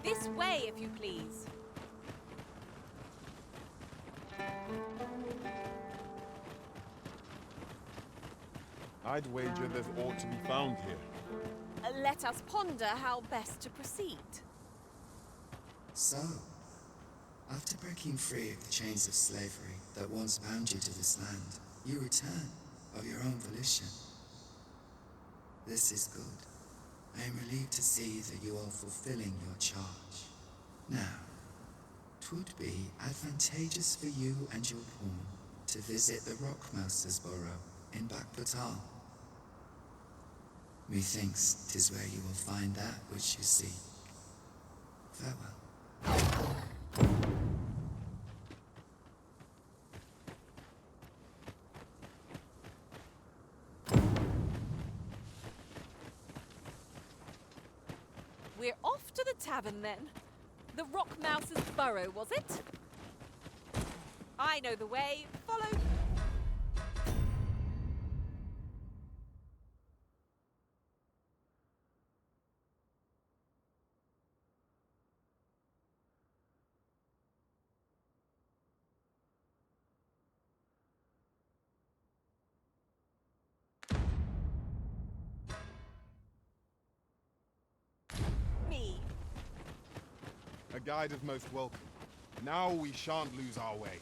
This way, if you please. I'd wager there's aught to be found here. Let us ponder how best to proceed. So, after breaking free of the chains of slavery that once bound you to this land, you return of your own volition. This is good. I am relieved to see that you are fulfilling your charge. Now, 'twould be advantageous for you and your pawn to visit the Rockmeister's burrow in Bakbatal. Methinks 'tis where you will find that which you seek. Farewell. We're off to the tavern then. The Rockmouse's burrow, was it? I know the way. Follow. Me. A guide is most welcome. Now we shan't lose our way.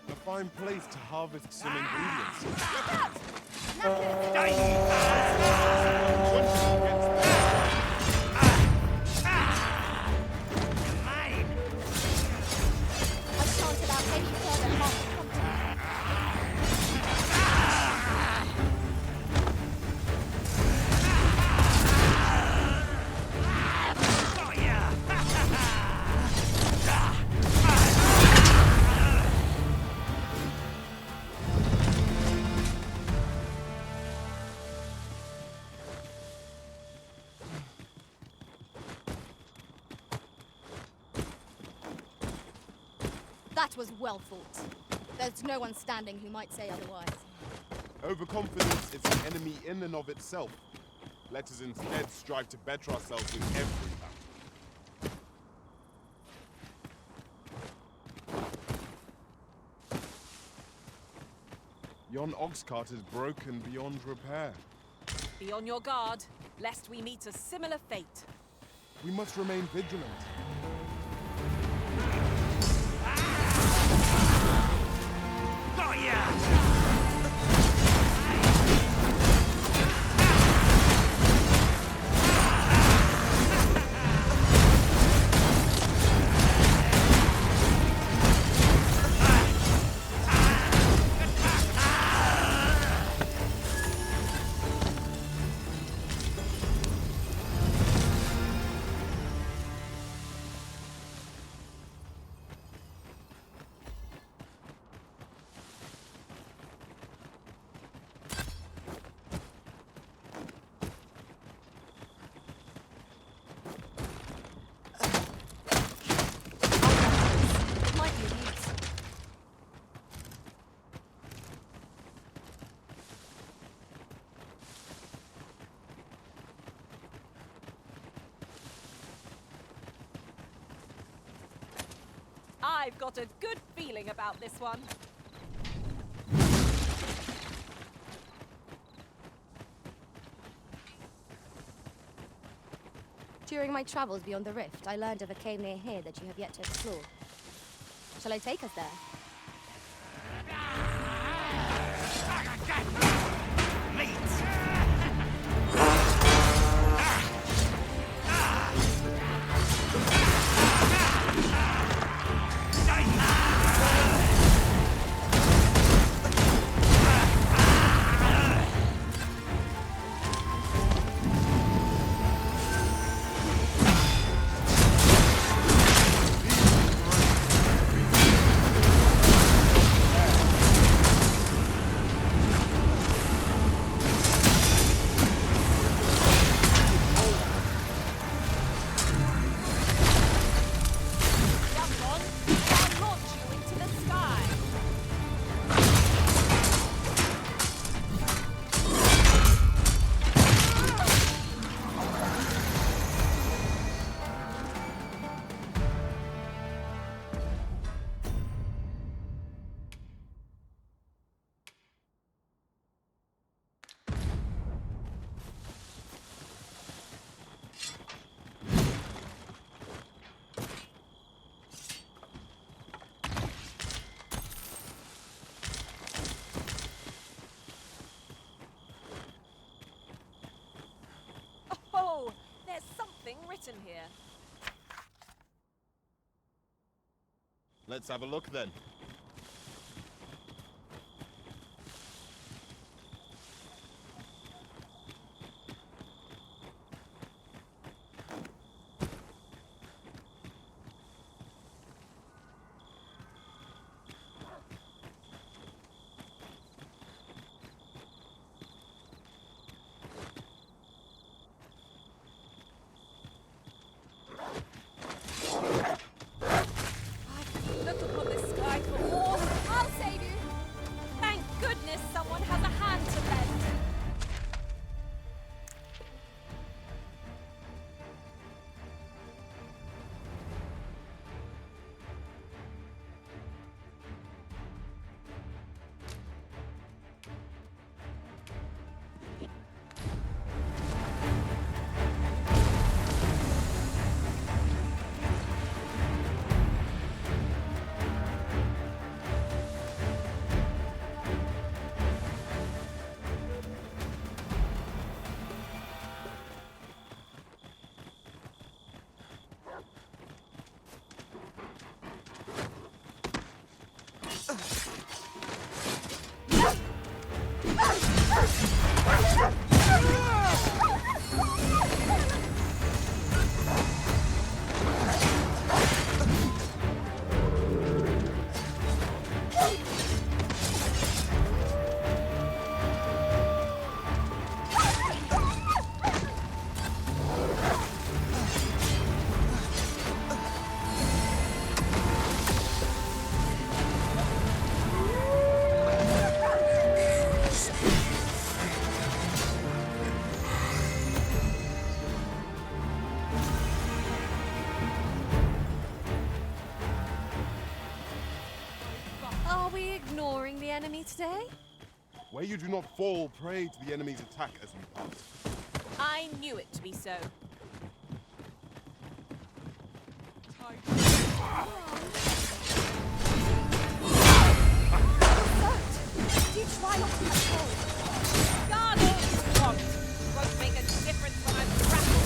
A fine place to harvest some ingredients. I shan't allow any further harm to come to me. That was well fought. There's no one standing who might say otherwise. Overconfidence is an enemy in and of itself. Let us instead strive to better ourselves with every battle. Yon ox cart is broken beyond repair. Be on your guard, lest we meet a similar fate. We must remain vigilant. Might be use. I've got a good feeling about this one. During my travels beyond the rift, I learned of a cave near here that you have yet to explore. Shall I take us there? Let's have a look then. Look upon the sky for war. I'll save you. Thank goodness someone has a hand to lend. Are we ignoring the enemy today? Where you do not fall prey to the enemy's attack as we pass. I knew it to be so. Do try not to catch cold. God always wants. Won't make a difference when I'm grappled.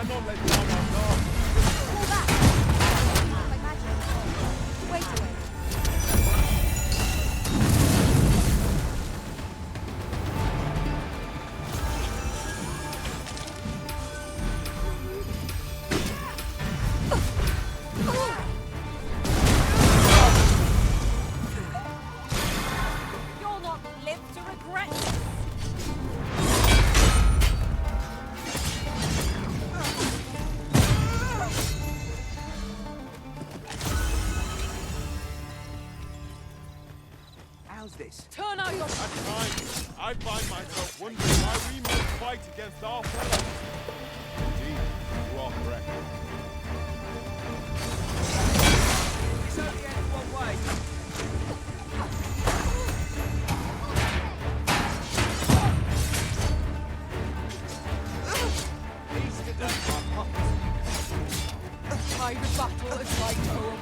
Cannot let down our guard. Pull back. Like magic. Wait a minute. You'll not live to regret this. How's this? Turn out your... At times, I find myself wondering why we must fight against our fellows. Indeed, you are correct. It's only ends one way. These are the Tide of battle is like over.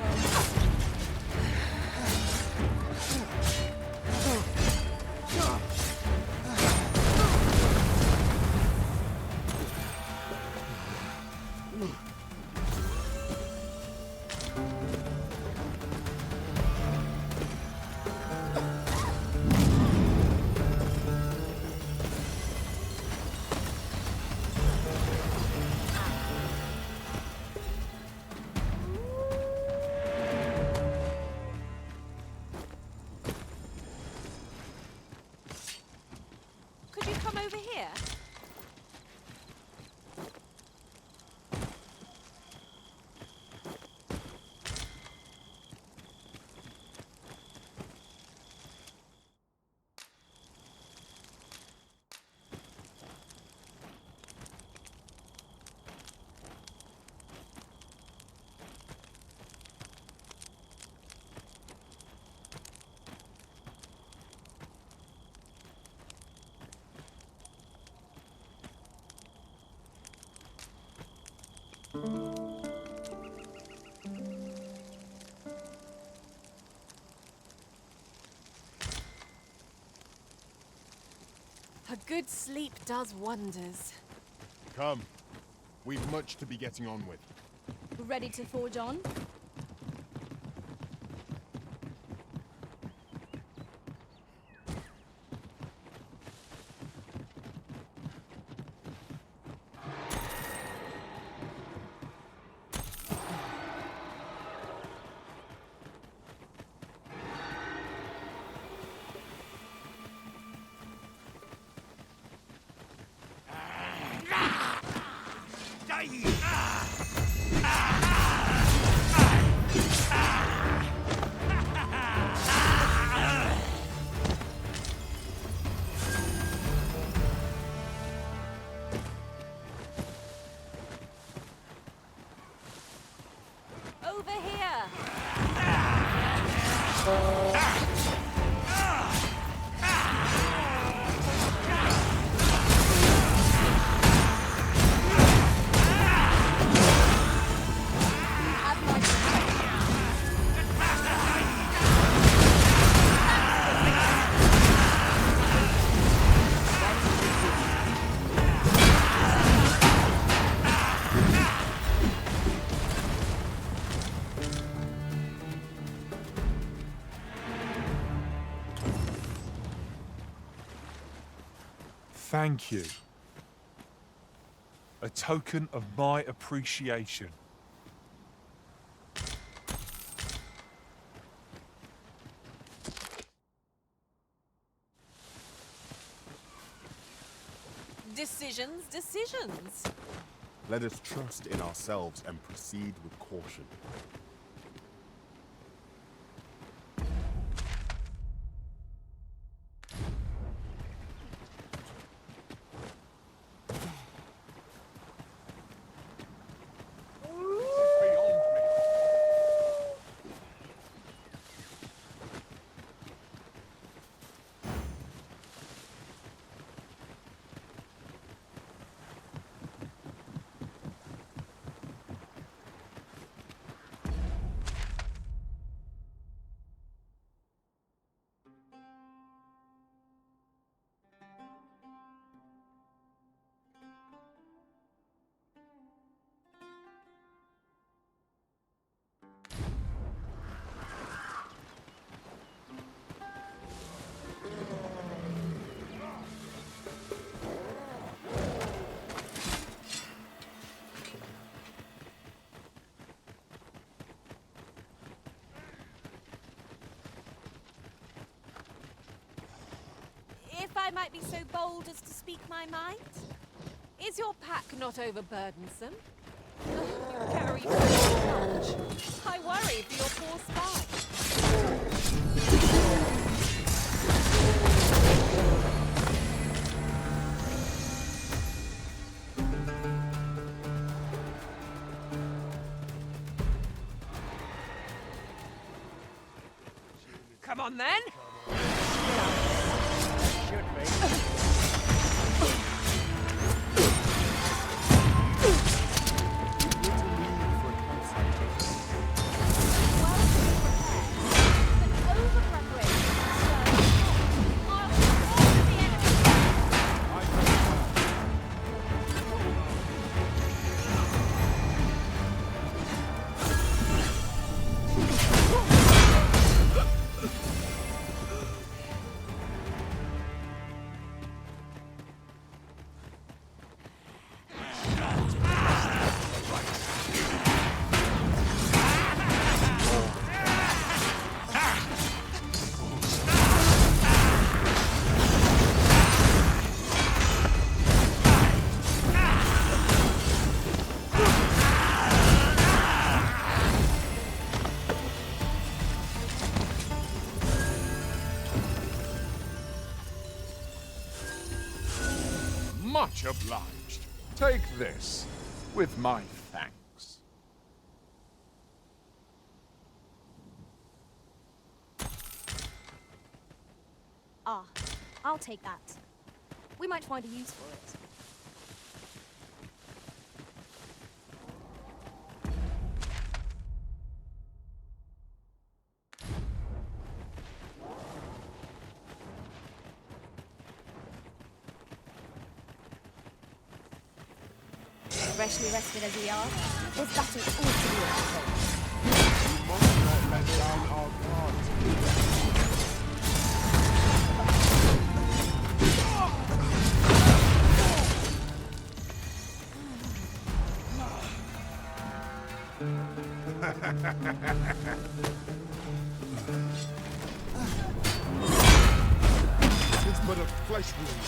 Good sleep does wonders. Come. We've much to be getting on with. Ready to forge on? Over here! Have my Thank you. A token of my appreciation. Decisions, decisions. Let us trust in ourselves and proceed with caution. If I might be so bold as to speak my mind, is your pack not overburdensome? You carry so much. I worry for your poor spine. Come on then. Should be. Much obliged. Take this, with my thanks. Ah, I'll take that. We might find a use for it. freshly rested as we are, this battle ought to be our fault. We must not let down our guard. It's but a flesh wound.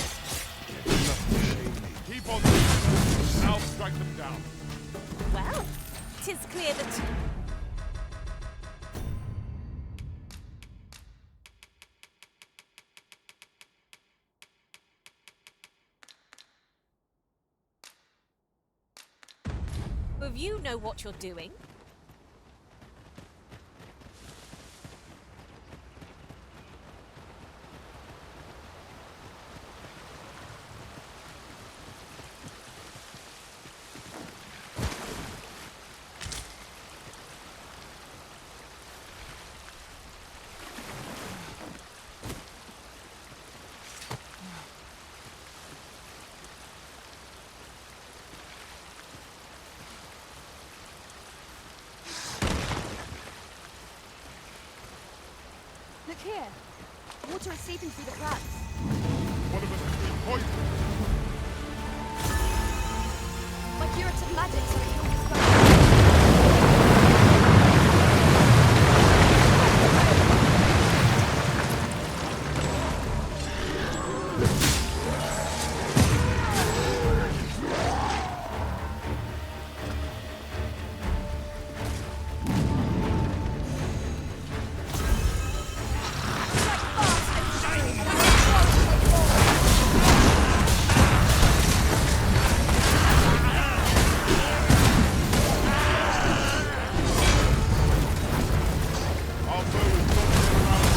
Nothing to shame me. Keep on moving. I'll strike them down. Well, 'tis clear that... Of you know what you're doing. Look here. Water is seeping through the cracks. One of us has been poisoned. My curative magic so it heals this bone. Our foe is not yet around.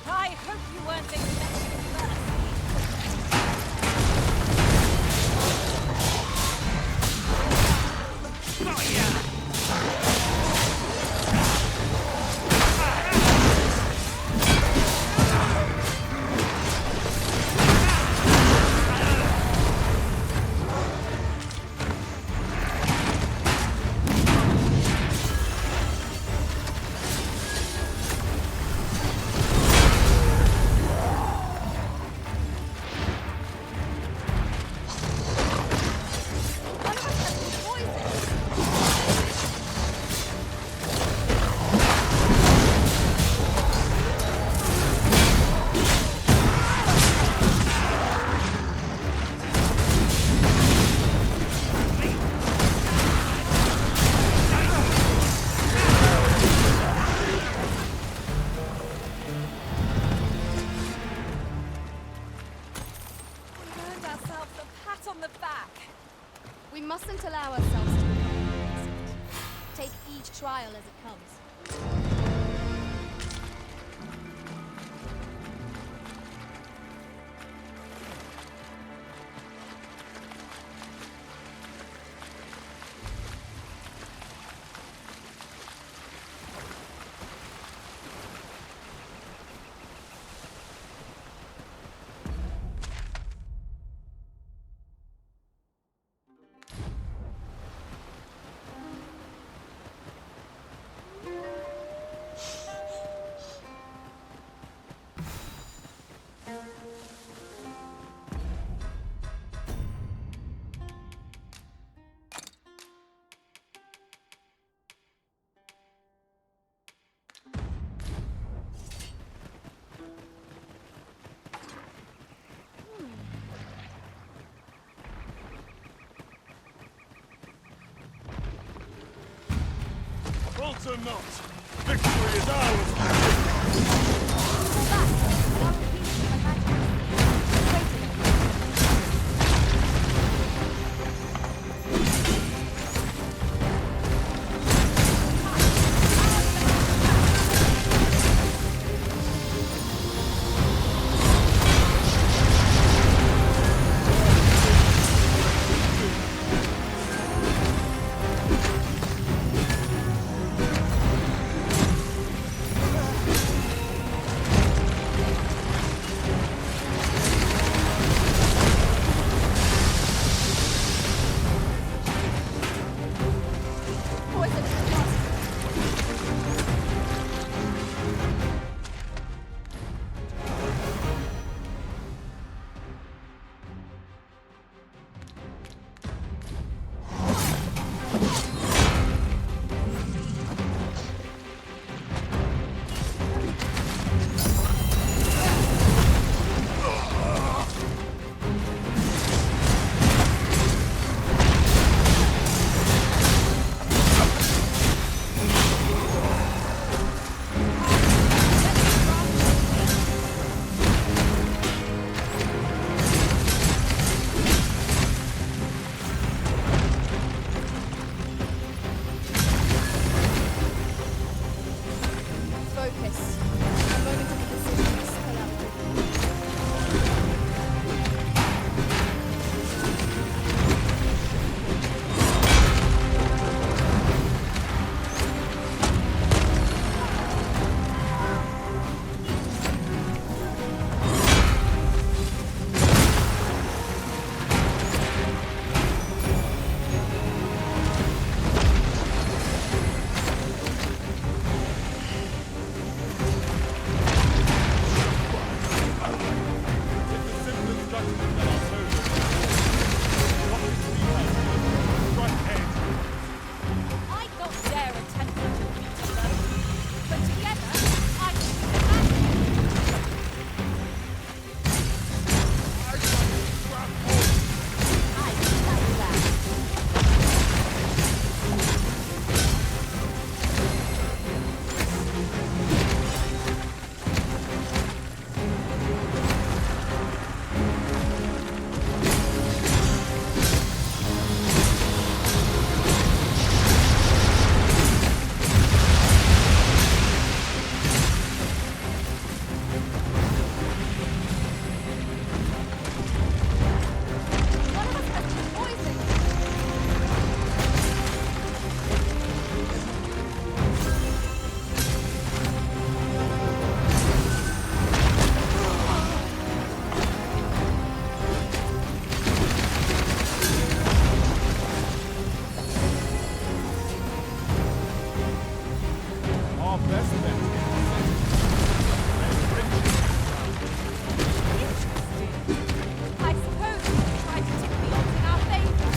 I hope you weren't expecting mercy. One of us has been poisoned. We earned ourselves a pat on the back. We mustn't allow ourselves to become complacent. Take each trial as it comes. Bolt or not, victory is ours! Fall back. They are repeating my magic. Waiting. Focus. A moment of indecision. Stay up. I don't dare attempt to defeat you alone, but together I can do magic. I like that. One of us has been poisoned. Our best bet I suppose you could try to tip the odds in our favor.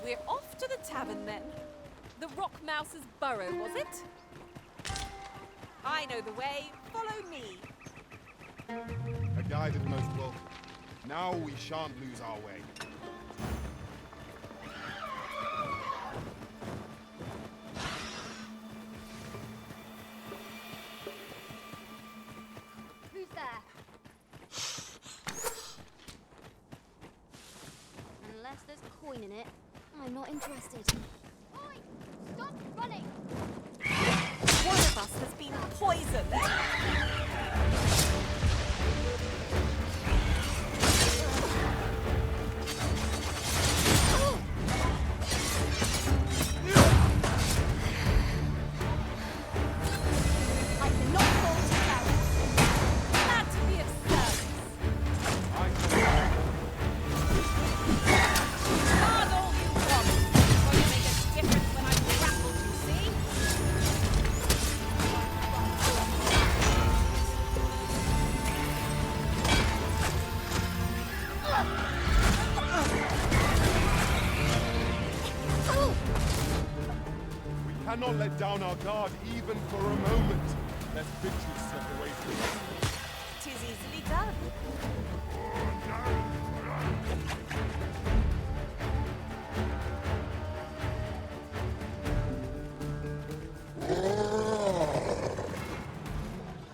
We're off to the tavern then. The Rock Mouse's burrow, was it? I know the way. Follow me. A guide is most welcome. Now we shan't lose our way. Who's there? Unless there's coin in it, I'm not interested. Oi! Stop running! One of us has been poisoned. I cannot fall to cowards. Glad to be of service. Guard all you want. It's going to make a difference when I'm grappled, you see? We cannot let down our guard even for a moment, lest victory slip away from us. 'Tis easily done.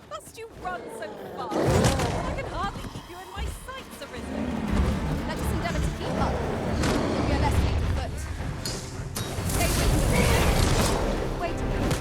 Must you run so fast? I can hardly keep you in my sights, Arisen. Let us endeavour to keep up. Then we are less fleet of foot. Stay with me. Wait a minute.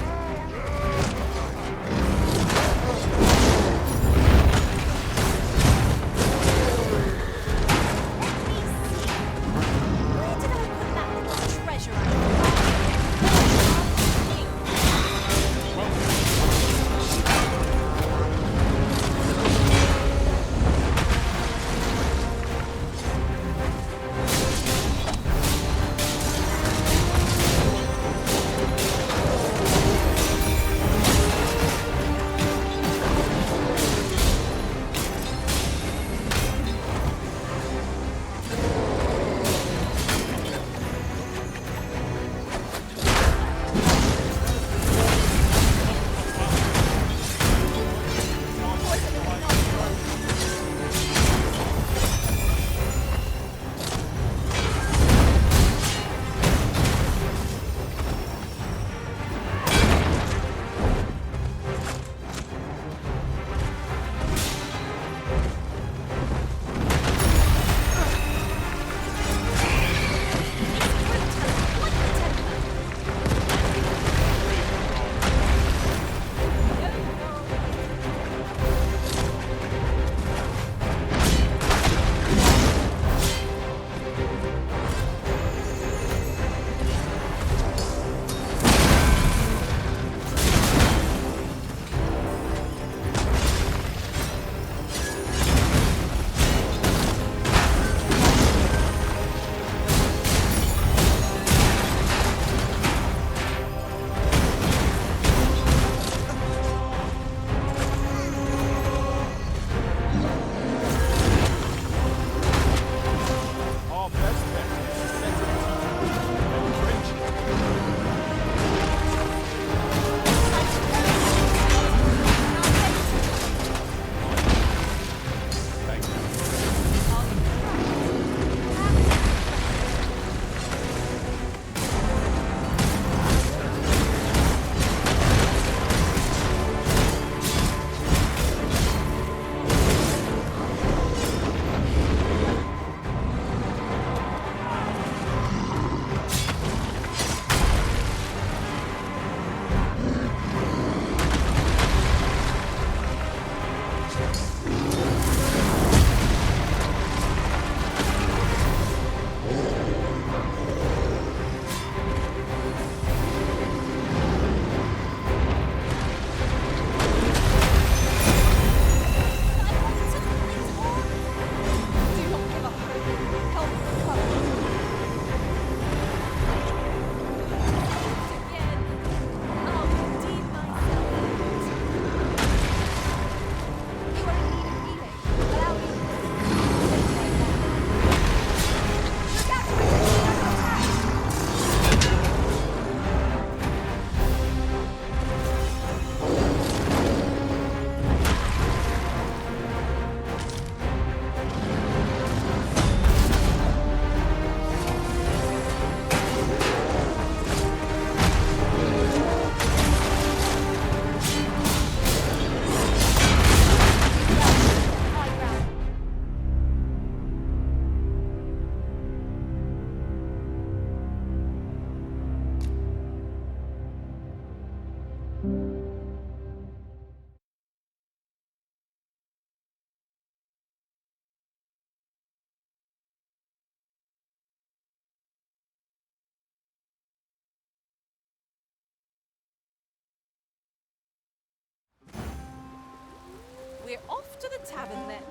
tavern then.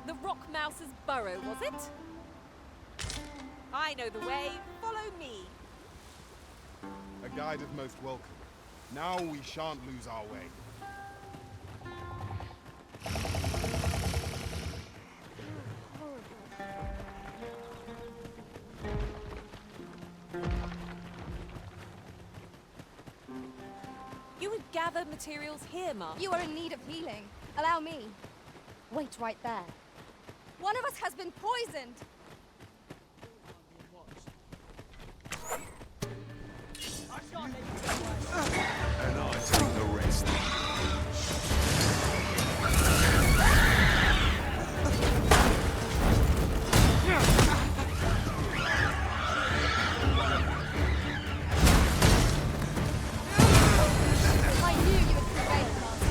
The Rock Mouse's burrow, was it? I know the way. Follow me. A guide is most welcome. Now we shan't lose our way. You would gather materials here, Master. You are in need of healing. Allow me. Wait right there. One of us has been poisoned. And I take the rest. I knew you would prevail, Master.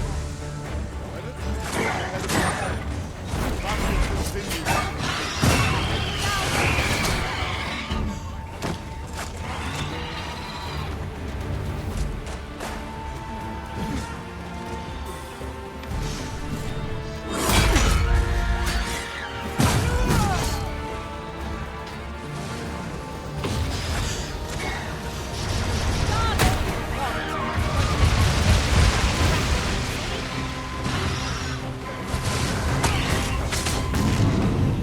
Battle continues.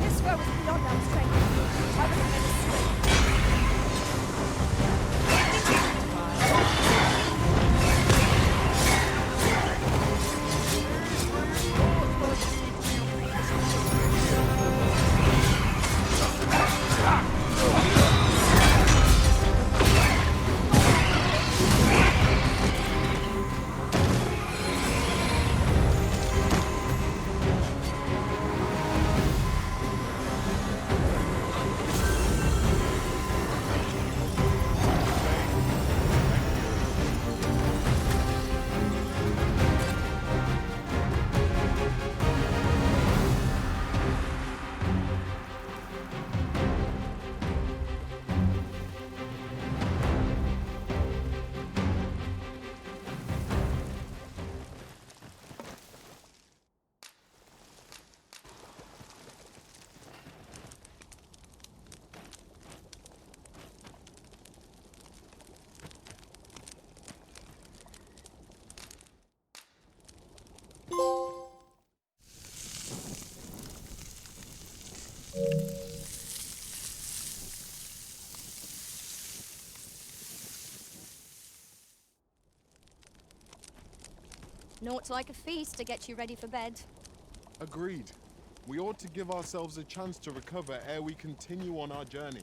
This foe was beyond our strength. I was made a swing. Naught like a feast to get you ready for bed. Agreed. We ought to give ourselves a chance to recover ere we continue on our journey.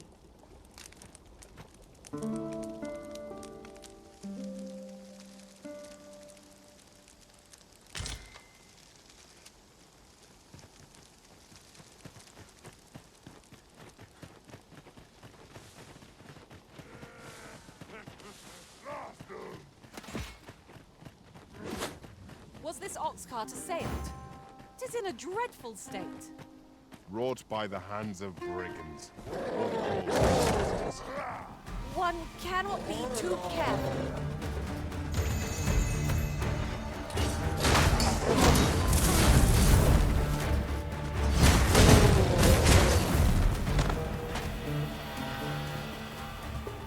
Was this ox cart assailed? 'Tis in a dreadful state. Wrought by the hands of brigands. One cannot be too careful.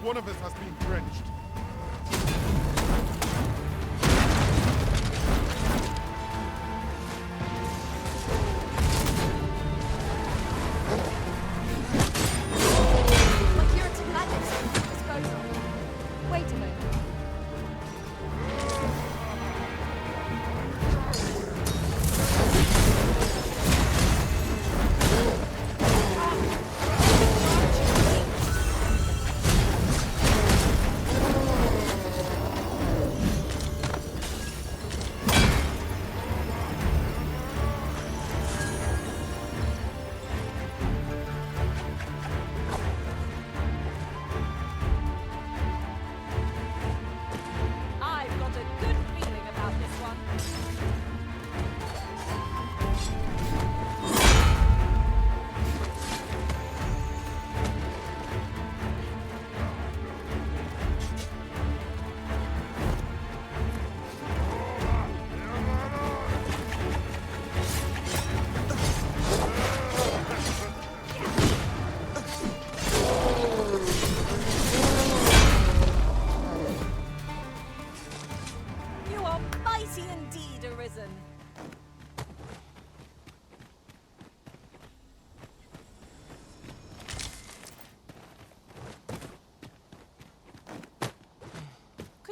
One of us has been drenched. My curative magic is at your disposal. Wait a moment.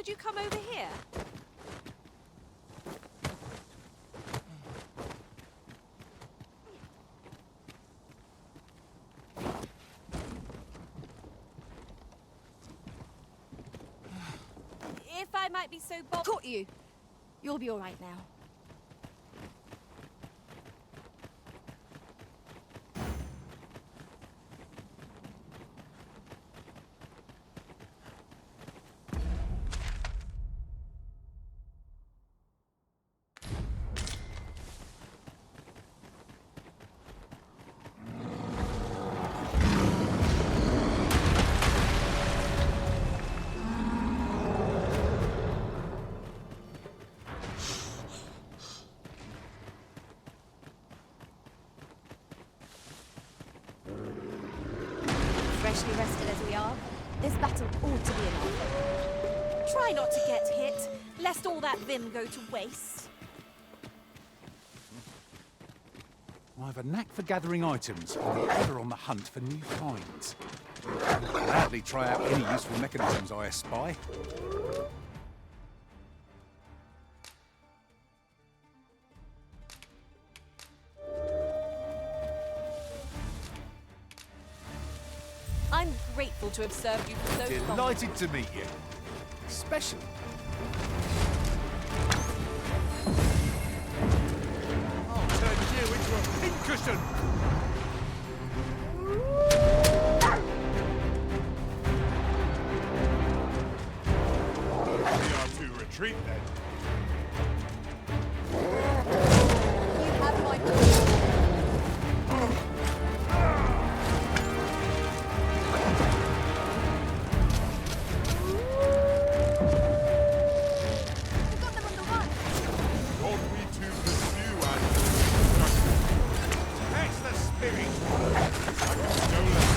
Could you come over here? If I might be so bold. Caught you. You'll be all right now. Freshly rested as we are, this battle ought to be enough. Try not to get hit, lest all that vim go to waste. I have a knack for gathering items, and ever on the hunt for new finds. I'll gladly try out any useful mechanisms I espy. I'm grateful to have served you for so long. Delighted to meet you. Especially. I'll turn you into a pincushion! We are to retreat then. You have my We've got them on the run. Ought we to pursue and destruction? That's the spirit. No less.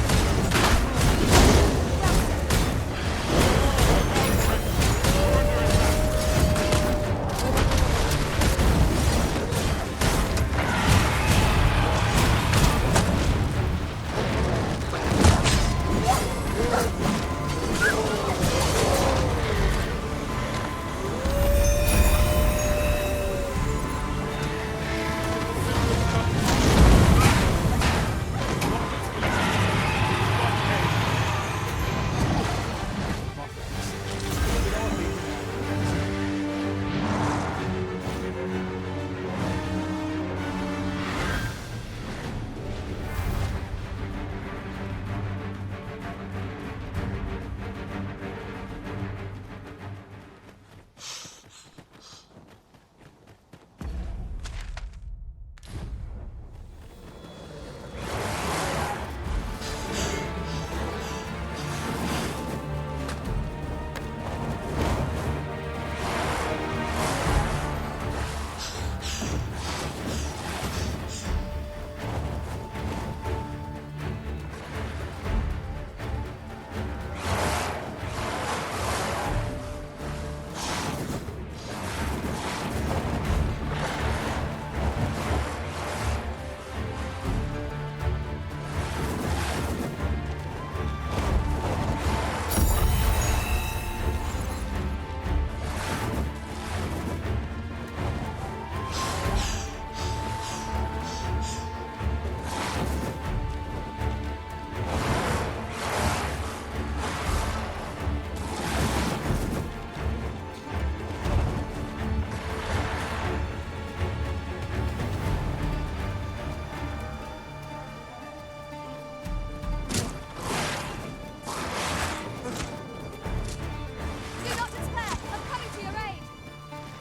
Do not despair. I'm coming to your aid.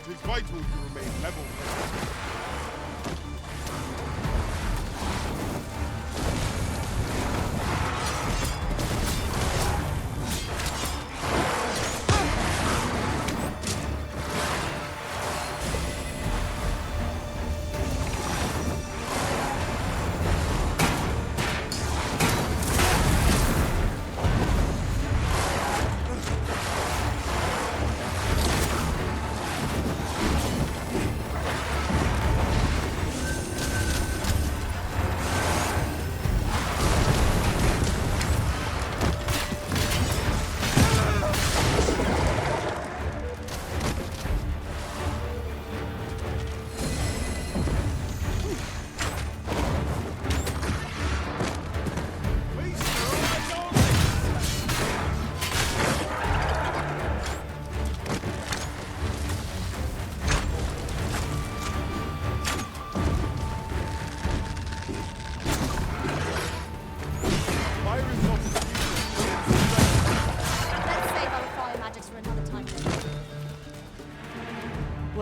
It is vital you remain level.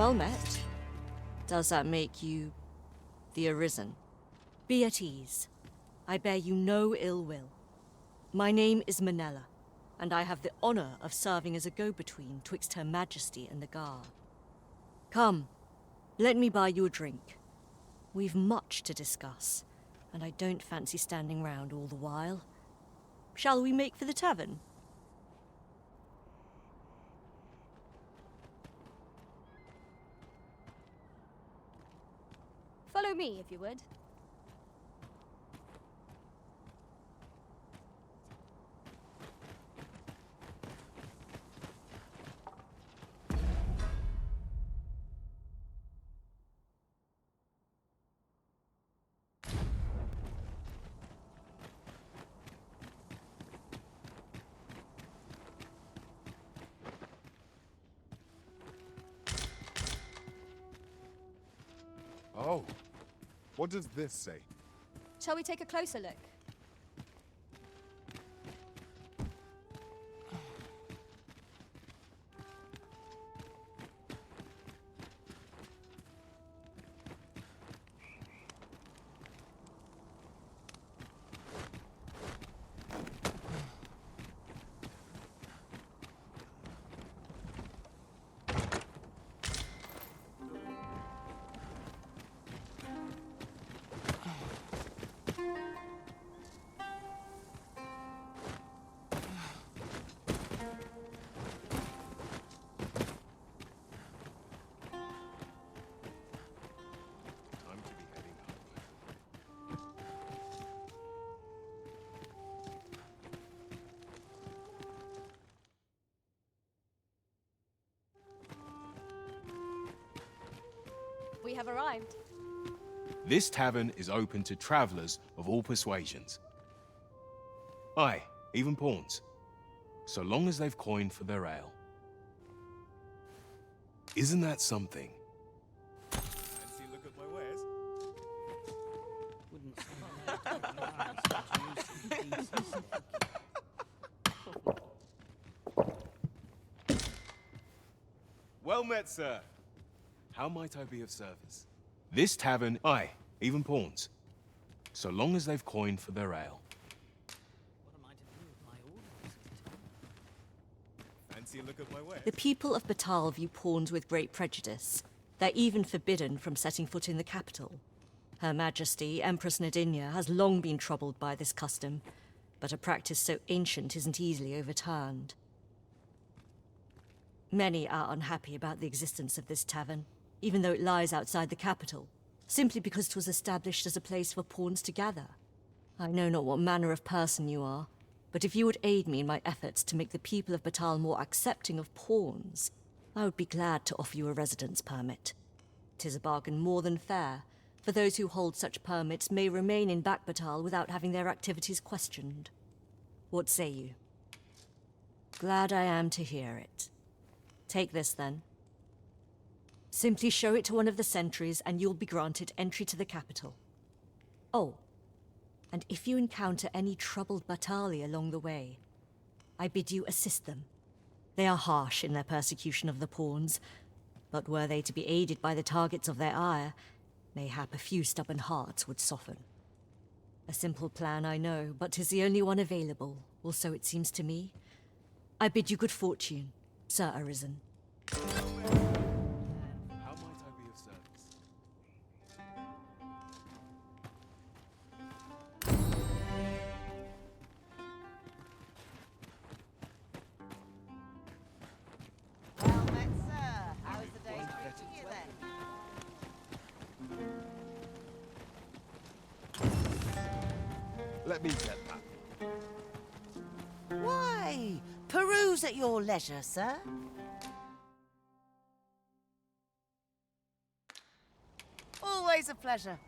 Well met. Does that make you the Arisen? Be at ease. I bear you no ill will. My name is Manella, and I have the honor of serving as a go-between twixt Her Majesty and the Guard. Come, let me buy you a drink. We've much to discuss, and I don't fancy standing round all the while. Shall we make for the tavern? Follow me, if you would. Oh, what does this say? Shall we take a closer look? Time to be heading home. We have arrived. This tavern is open to travelers of all persuasions. Aye, even pawns. So long as they've coined for their ale. Isn't that something? Fancy a look at my wares? Well met, sir. How might I be of service? This tavern, aye, even pawns. So long as they've coined for their ale. Fancy a look at my wares? The people of Batal view pawns with great prejudice. They're even forbidden from setting foot in the capital. Her Majesty, Empress Nadinia, has long been troubled by this custom, but a practice so ancient isn't easily overturned. Many are unhappy about the existence of this tavern, even though it lies outside the capital, simply because it was established as a place for pawns to gather. I know not what manner of person you are, but if you would aid me in my efforts to make the people of Batal more accepting of pawns, I would be glad to offer you a residence permit. 'Tis a bargain more than fair, for those who hold such permits may remain in Back Batal without having their activities questioned. What say you? Glad I am to hear it. Take this, then. Simply show it to one of the sentries, and you'll be granted entry to the capital. Oh, and if you encounter any troubled Batali along the way, I bid you assist them. They are harsh in their persecution of the pawns, but were they to be aided by the targets of their ire, mayhap a few stubborn hearts would soften. A simple plan, I know, but 'tis the only one available, or so it seems to me. I bid you good fortune, Sir Arisen. How might I be of service? Well met, sir. How is the day treating you then? Let me get that. Why, peruse at your leisure, sir. Always a pleasure.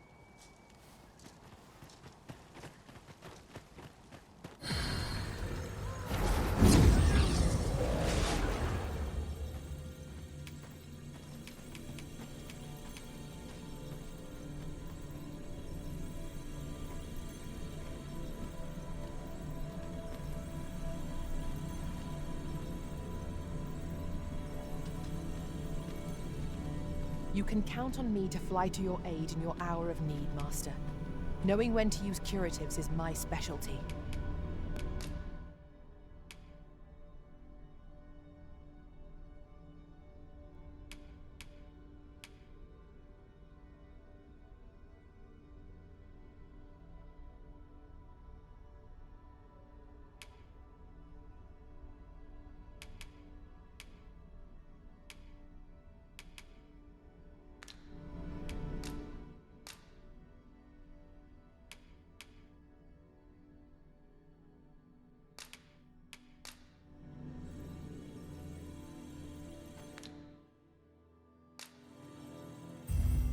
You can count on me to fly to your aid in your hour of need, Master. Knowing when to use curatives is my specialty.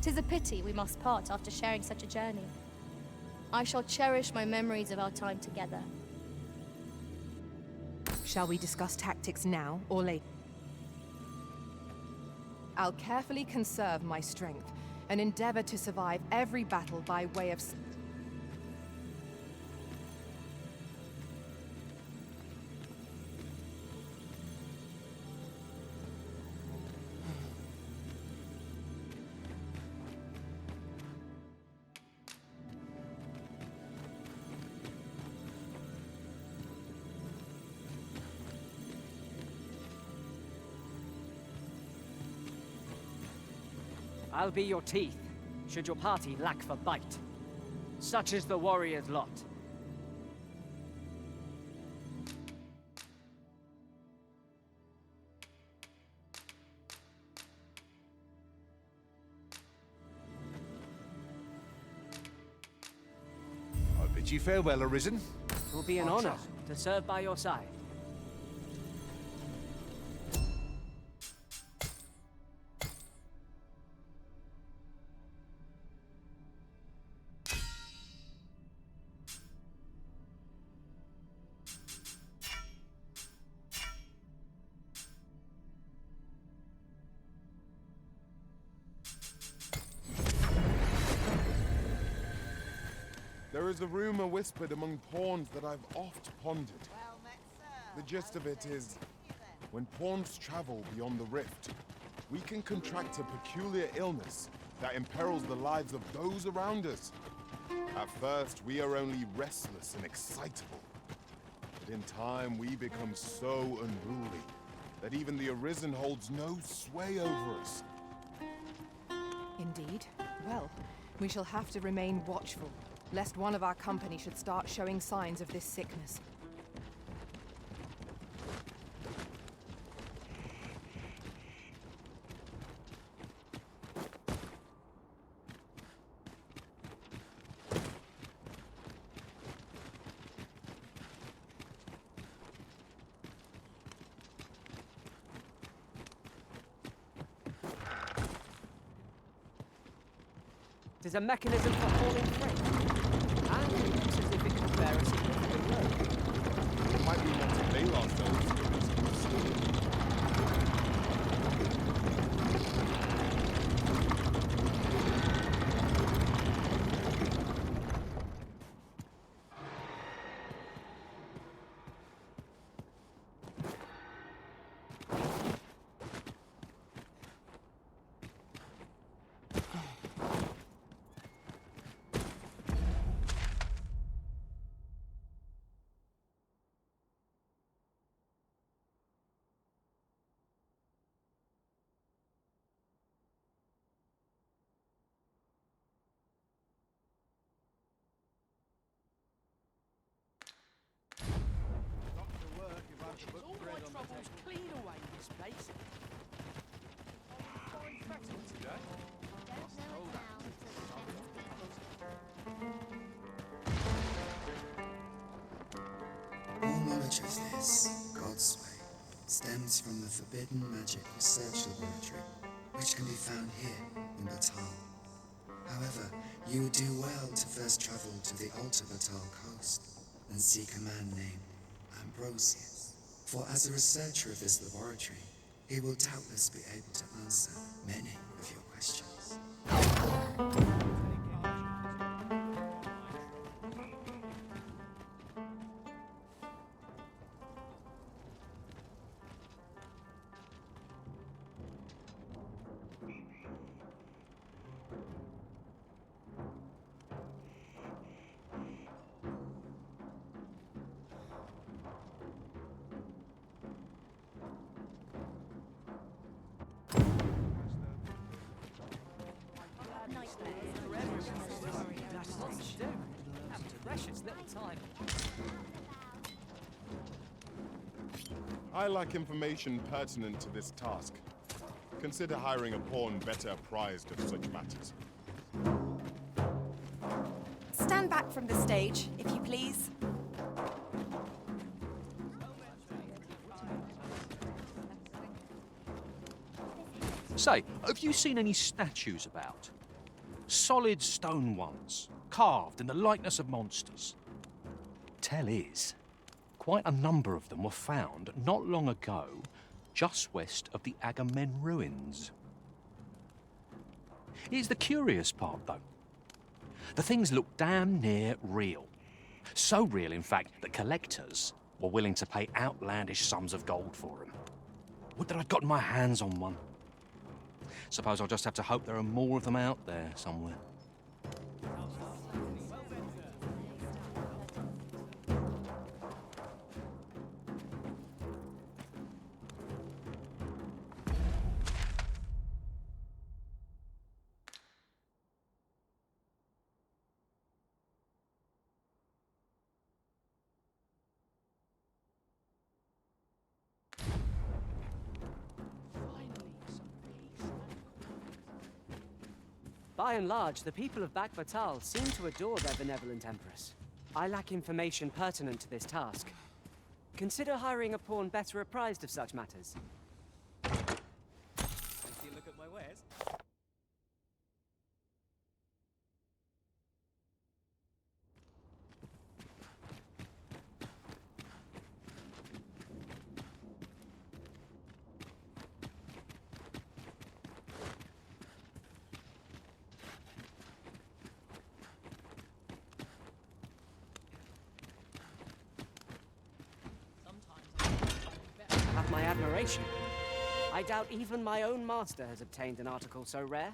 "'Tis a pity we must part after sharing such a journey. I shall cherish my memories of our time together." Shall we discuss tactics now or later? I'll carefully conserve my strength and endeavor to survive every battle by way of... I'll be your teeth, should your party lack for bite. Such is the warrior's lot. I bid you farewell, Arisen. It will be an honor to serve by your side. There is a rumor whispered among pawns that I've oft pondered. Well met, sir. The gist of it is, when pawns travel beyond the rift, we can contract a peculiar illness that imperils the lives of those around us. At first, we are only restless and excitable. But in time, we become so unruly that even the Arisen holds no sway over us. Indeed. Well, we shall have to remain watchful, lest one of our company should start showing signs of this sickness. It is a mechanism for hauling freight, and it looks as if it can bear a significant load. It might be meant to bail ourselves. All my troubles clean away this place. Fine fatty today. All knowledge of this, God's way, stems from the forbidden magic research laboratory, which can be found here in Batal. However, you would do well to first travel to the Alta Batal coast and seek a man named Ambrosius. For as a researcher of this laboratory, he will doubtless be able to answer many of your questions. There's little time. I lack information pertinent to this task. Consider hiring a pawn better apprised of such matters. Stand back from the stage, if you please. Say, have you seen any statues about? Solid stone ones, carved in the likeness of monsters. Tell is, quite a number of them were found not long ago, just west of the Agamemnon ruins. Here's the curious part, though. The things look damn near real. So real, in fact, that collectors were willing to pay outlandish sums of gold for them. Would that I'd gotten my hands on one. Suppose I'll just have to hope there are more of them out there somewhere. By and large, the people of Baghbatal seem to adore their benevolent empress. I lack information pertinent to this task. Consider hiring a pawn better apprised of such matters. Look at my wares. Have my admiration. I doubt even my own master has obtained an article so rare.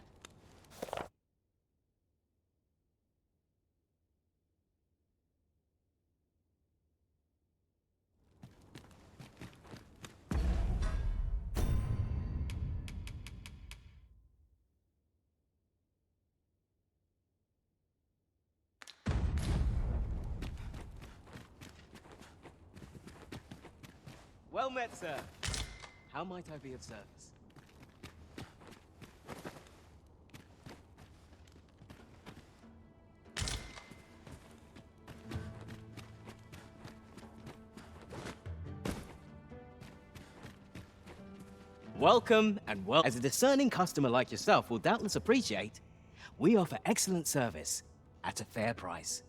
Well met, sir. How might I be of service? Welcome and well. As a discerning customer like yourself will doubtless appreciate, we offer excellent service at a fair price.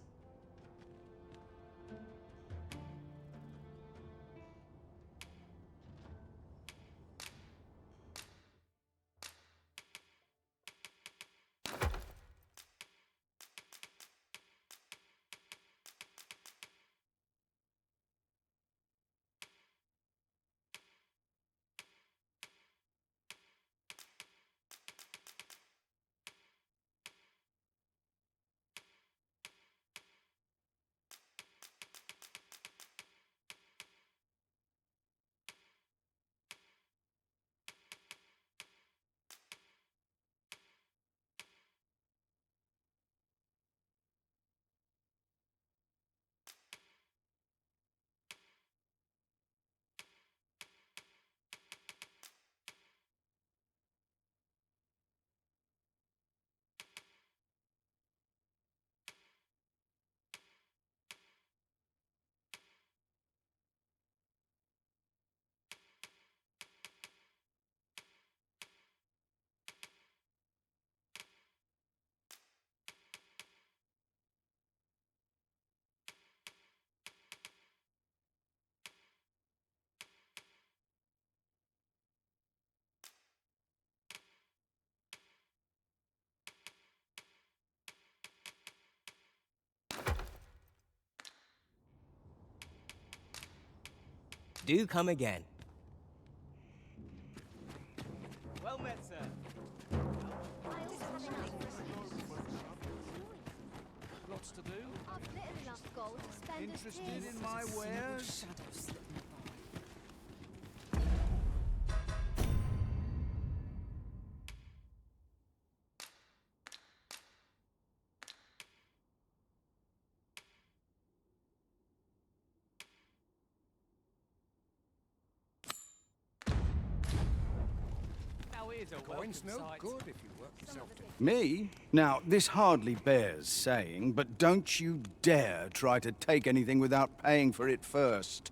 Do come again. Well met, sir. Lots to do. I've little enough gold to spend Interested in my wares? Coin's no good if you work yourself to... Me? Now, this hardly bears saying, but don't you dare try to take anything without paying for it first.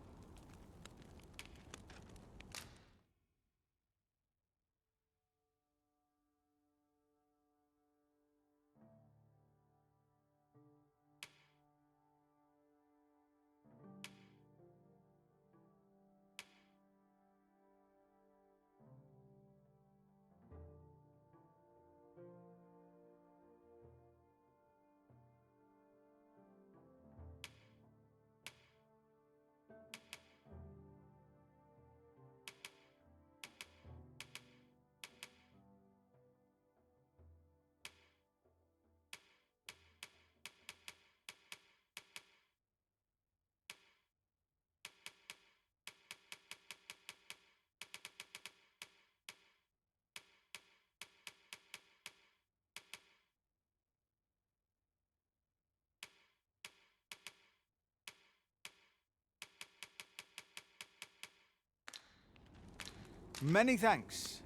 Many thanks.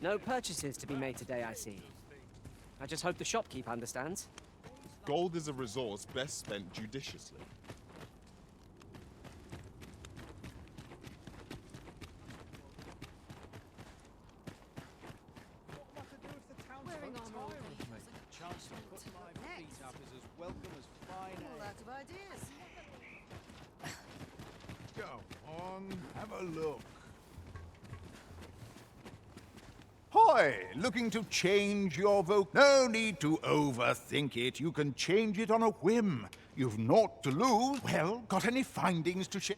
No purchases to be made today, I see. I just hope the shopkeep understands. Gold is a resource best spent judiciously. Chance to put my feet up is as welcome as fine All out of ideas. Go on, have a look. Hoy, looking to change your vote? No need to overthink it. You can change it on a whim. You've naught to lose. Well, got any findings to share?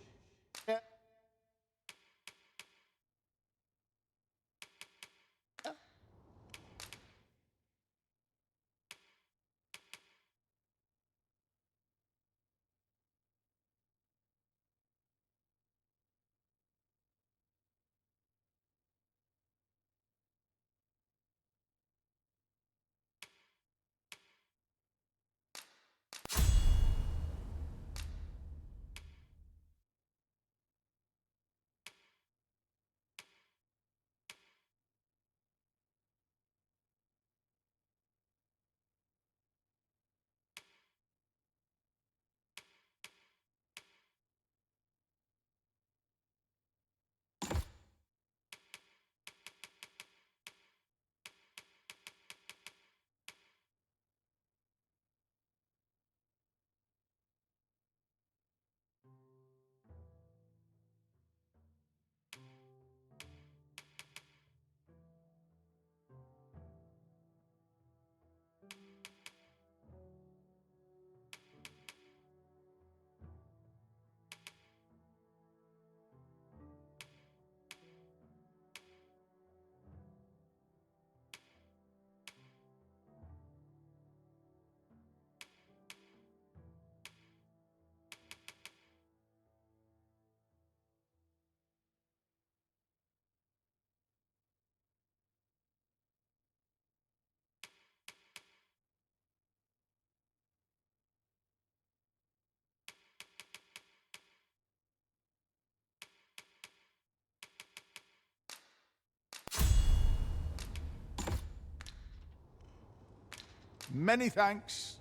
Many thanks.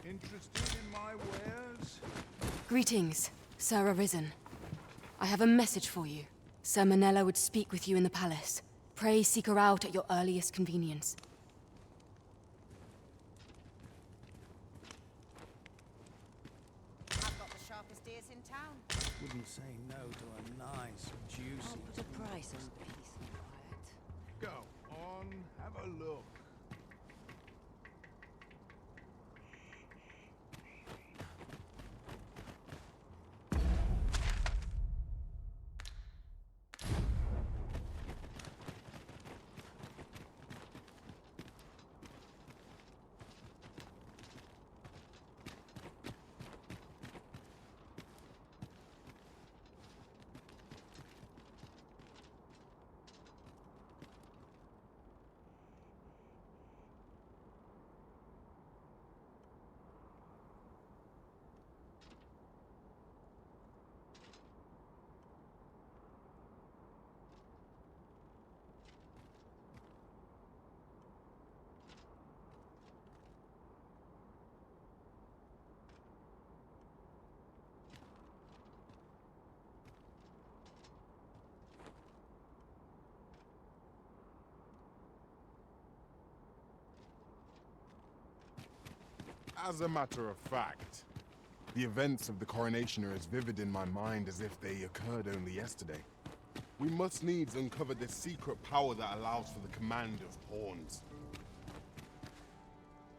Interested in my wares? Greetings, Sir Arisen. I have a message for you. Sir Manella would speak with you in the palace. Pray seek her out at your earliest convenience. I've got the sharpest ears in town. Wouldn't say no to a nice, juicy... Put a price on peace and quiet. Go on, have a look. As a matter of fact, the events of the coronation are as vivid in my mind as if they occurred only yesterday. We must needs uncover this secret power that allows for the command of pawns.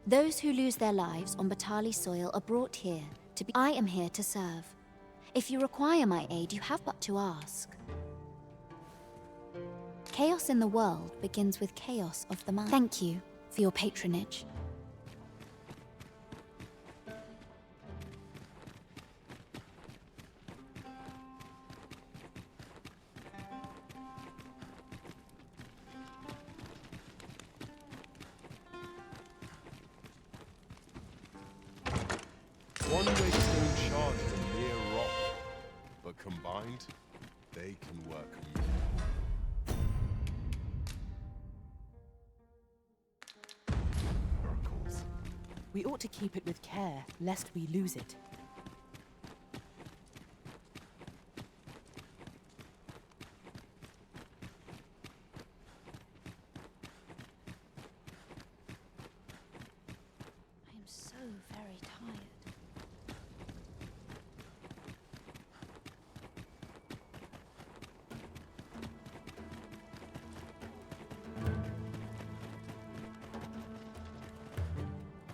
Those who lose their lives on Batali soil are brought here to be. I am here to serve. If you require my aid, you have but to ask. Chaos in the world begins with chaos of the mind. Thank you for your patronage. One makes stone shards a mere rock, but combined, they can work. Miracles. We ought to keep it with care, lest we lose it. I am so very tired.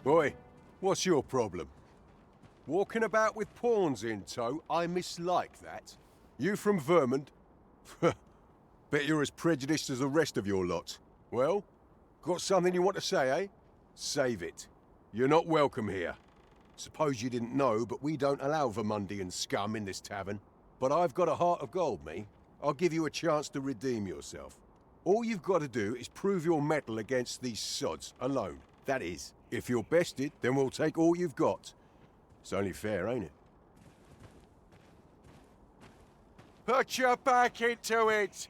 Boy, what's your problem? Walking about with pawns in tow, I mislike that. You from Vermont? Bet you're as prejudiced as the rest of your lot. Well, got something you want to say, eh? Save it. You're not welcome here. Suppose you didn't know, but we don't allow Vermundian scum in this tavern. But I've got a heart of gold, me. I'll give you a chance to redeem yourself. All you've got to do is prove your mettle against these sods, alone. That is, if you're bested, then we'll take all you've got. It's only fair, ain't it? Put your back into it!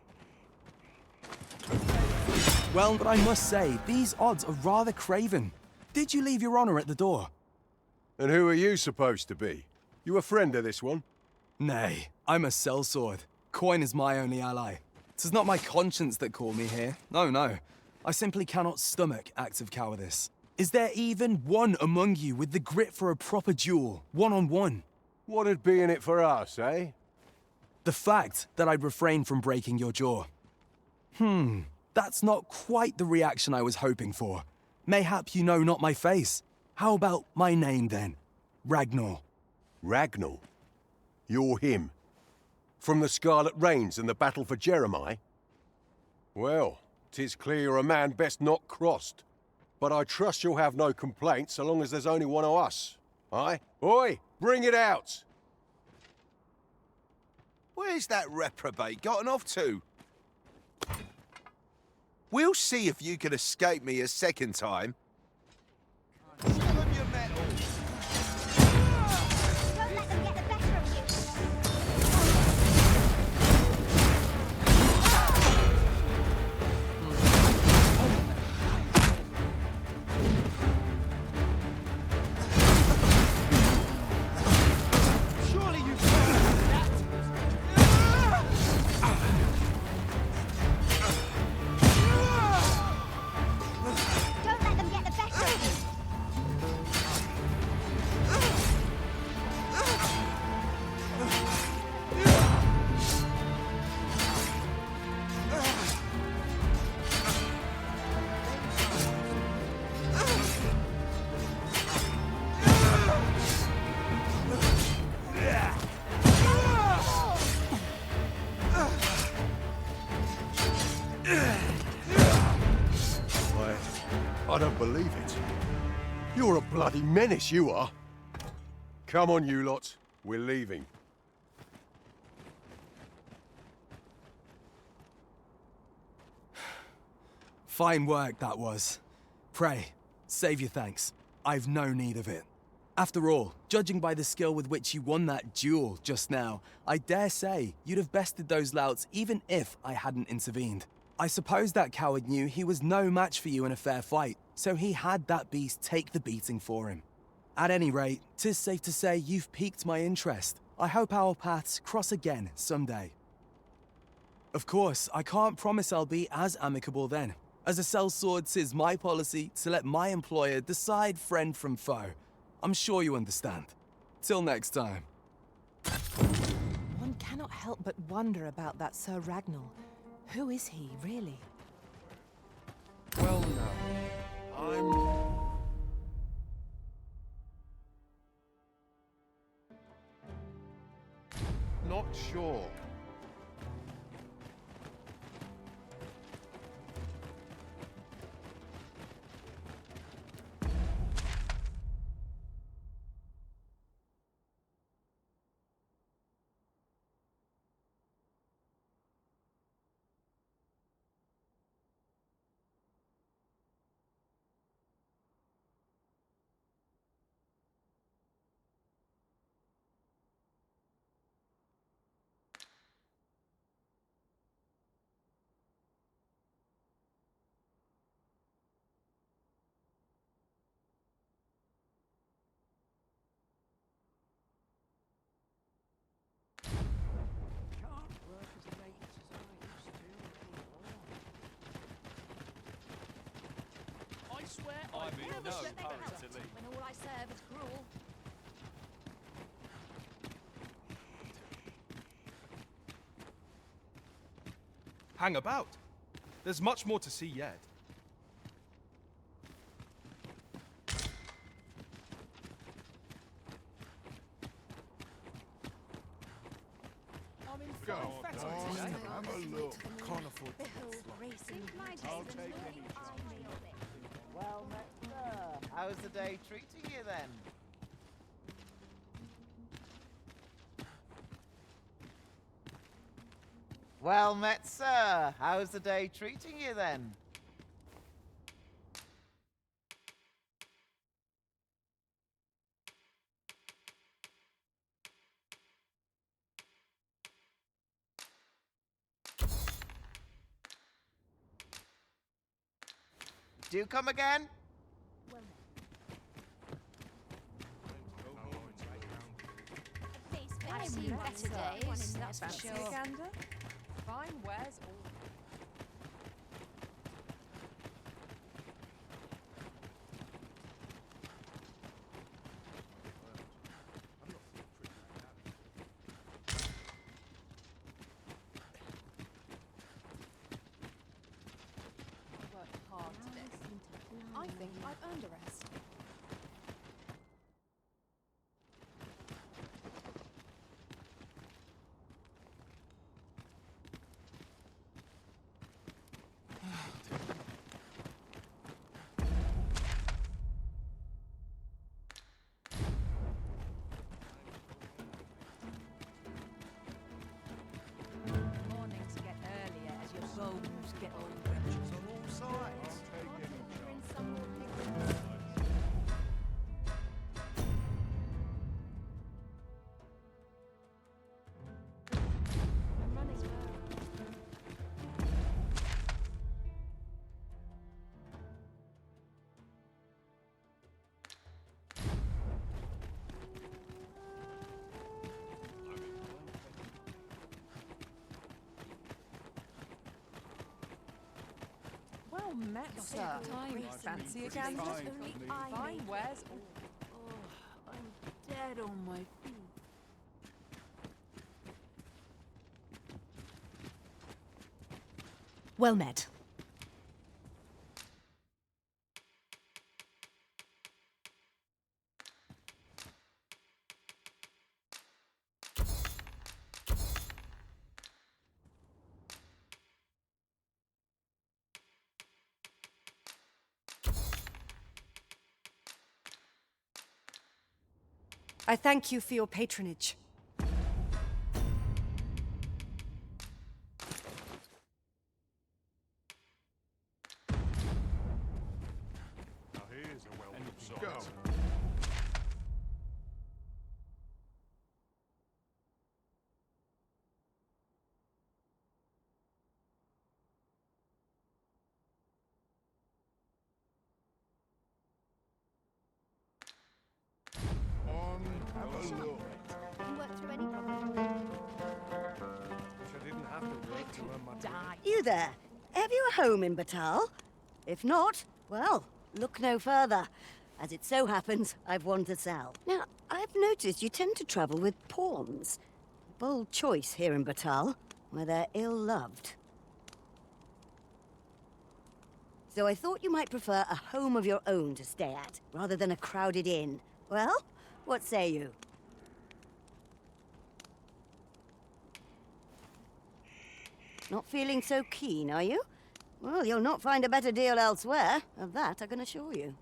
Well, but I must say, these odds are rather craven. Did you leave your honor at the door? And who are you supposed to be? You a friend of this one? Nay, I'm a sellsword. Coin is my only ally. 'Tis not my conscience that called me here. No, no. I simply cannot stomach acts of cowardice. Is there even one among you with the grit for a proper duel, one-on-one? What'd be in it for us, eh? The fact that I'd refrain from breaking your jaw. That's not quite the reaction I was hoping for. Mayhap you know not my face. How about my name, then? Ragnar. Ragnar? You're him? From the Scarlet Rains and the battle for Jeremiah? Well, 'tis clear you're a man best not crossed. But I trust you'll have no complaints so long as there's only one of us. Aye? Oi, bring it out! Where's that reprobate gotten off to? We'll see if you can escape me a second time. Show them your mettle. Don't let them get the better of you. Surely you can't do that! Don't let them get the better of you. I don't believe it. You're a bloody menace, you are. Come on, you lot. We're leaving. Fine work, that was. Pray, save your thanks. I've no need of it. After all, judging by the skill with which you won that duel just now, I dare say you'd have bested those louts even if I hadn't intervened. I suppose that coward knew he was no match for you in a fair fight, so he had that beast take the beating for him. At any rate, 'tis safe to say you've piqued my interest. I hope our paths cross again someday. Of course, I can't promise I'll be as amicable then. As a sellsword, 'tis my policy to let my employer decide friend from foe. I'm sure you understand. Till next time. One cannot help but wonder about that Sir Ragnall. Who is he, really? Well, now, I'm... not sure. I'm in no hurry to leave. When all I serve is gruel. Hang about. There's much more to see yet. I'm in Go full on, fettle darling, today. have a look. Can't afford to I'll take any Well met, sir. How's the day treating you then? Well met, sir. How's the day treating you then? Do come again? I've seen better days, that's for Fancy sure. a gander? Fine wares all. Worked hard today. I think I've earned a rest. Mornings get earlier as your bones get older. On all sides. Well met, sir. Fancy a gander? Fine wares all. Oh, I'm dead on my feet. Well met. I thank you for your patronage. Now here's a welcome sight. Go. Have a look. Can work through any problem. Wish I didn't have to work to earn my Die. You there? Have you a home in Batal? If not, well, look no further. As it so happens, I've one to sell. Now, I've noticed you tend to travel with pawns. Bold choice here in Batal, where they're ill-loved. So I thought you might prefer a home of your own to stay at, rather than a crowded inn. Well, what say you? Not feeling so keen, are you? Well, you'll not find a better deal elsewhere. Of that, I can assure you.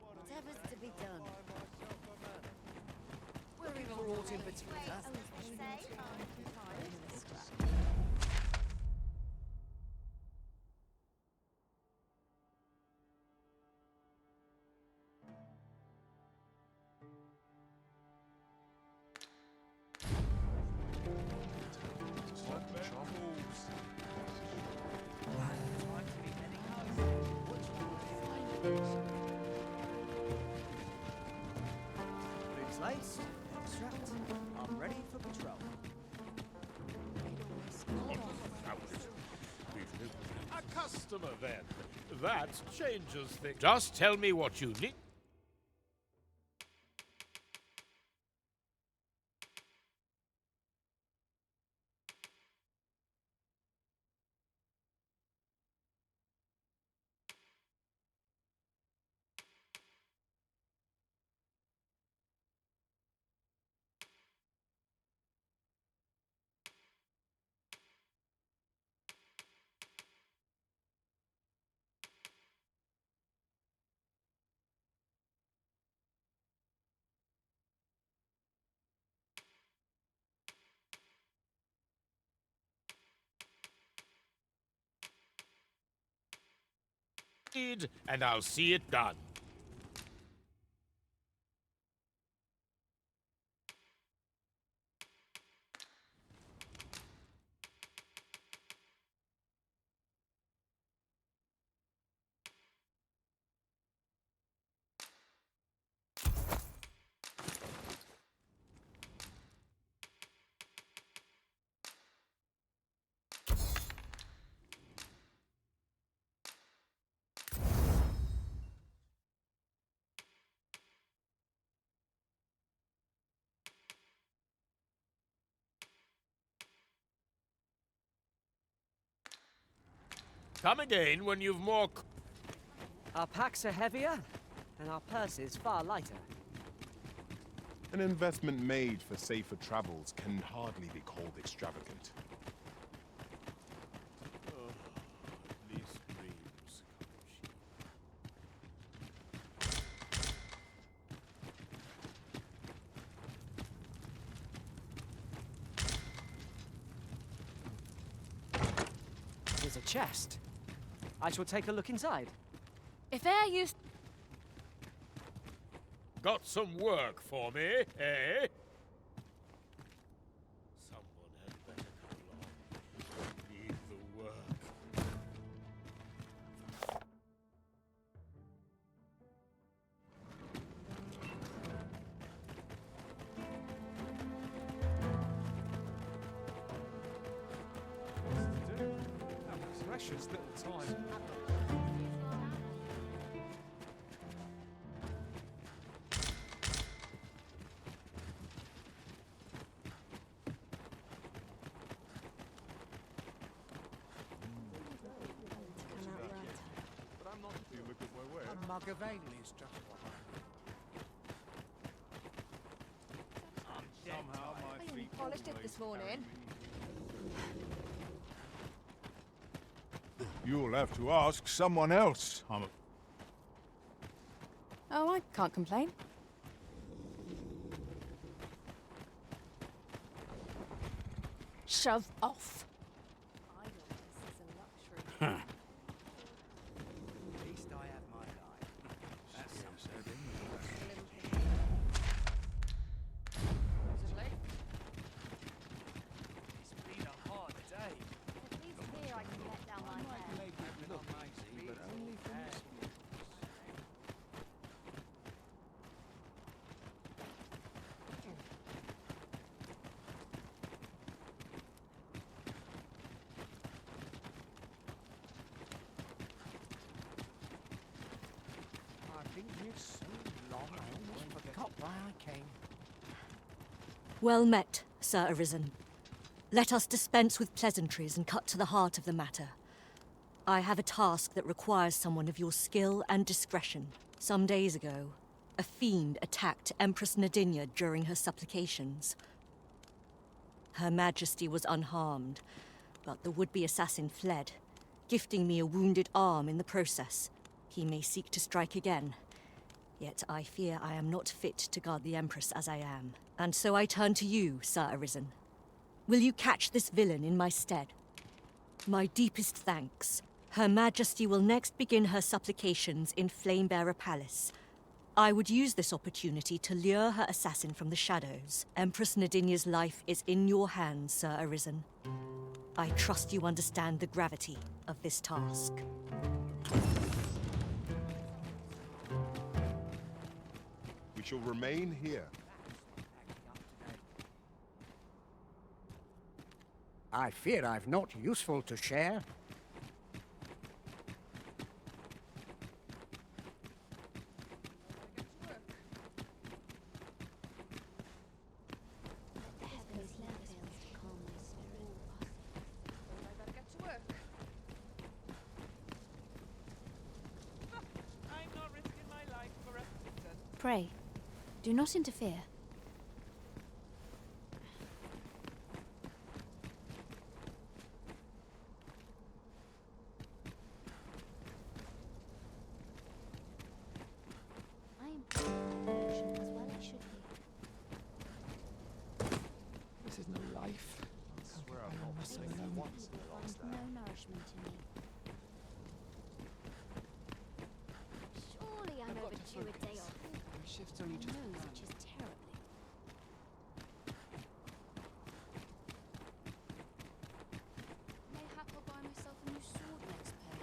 Whatever's to be done. We're even brought in between us. Boots laced, strapped. I'm ready for patrol. A customer, then. That changes things. Just tell me what you need. And I'll see it done. Come again when you've more... Our packs are heavier, and our purses far lighter. An investment made for safer travels can hardly be called extravagant. There's a chest. I shall take a look inside. If air used... Got some work for me, eh? Someone had better come along. Need the work. Precious little time. A mug of ale is just what I only polished it this morning. You'll have to ask someone else. Oh, I can't complain. Shove off. At least I have my life. That's something. It's been a hard day. At least here I can let down my hair. Look, but only for this. why I came. Well met, Sir Arisen. Let us dispense with pleasantries and cut to the heart of the matter. I have a task that requires someone of your skill and discretion. Some days ago, a fiend attacked Empress Nadinia during her supplications. Her Majesty was unharmed, but the would-be assassin fled, gifting me a wounded arm in the process. He may seek to strike again, yet I fear I am not fit to guard the Empress as I am. And so I turn to you, Sir Arisen. Will you catch this villain in my stead? My deepest thanks. Her Majesty will next begin her supplications in Flamebearer Palace. I would use this opportunity to lure her assassin from the shadows. Empress Nadinia's life is in your hands, Sir Arisen. I trust you understand the gravity of this task. We shall remain here. I fear I've not useful to share. Pray, do not interfere. I am as well I should be. This is no life. I swear I've not seen you once in the last Find hour. no nourishment in me. Surely I'm overdue a day off. Shift's only just Nose itches terribly. Mayhap I'll buy myself a new sword next pay.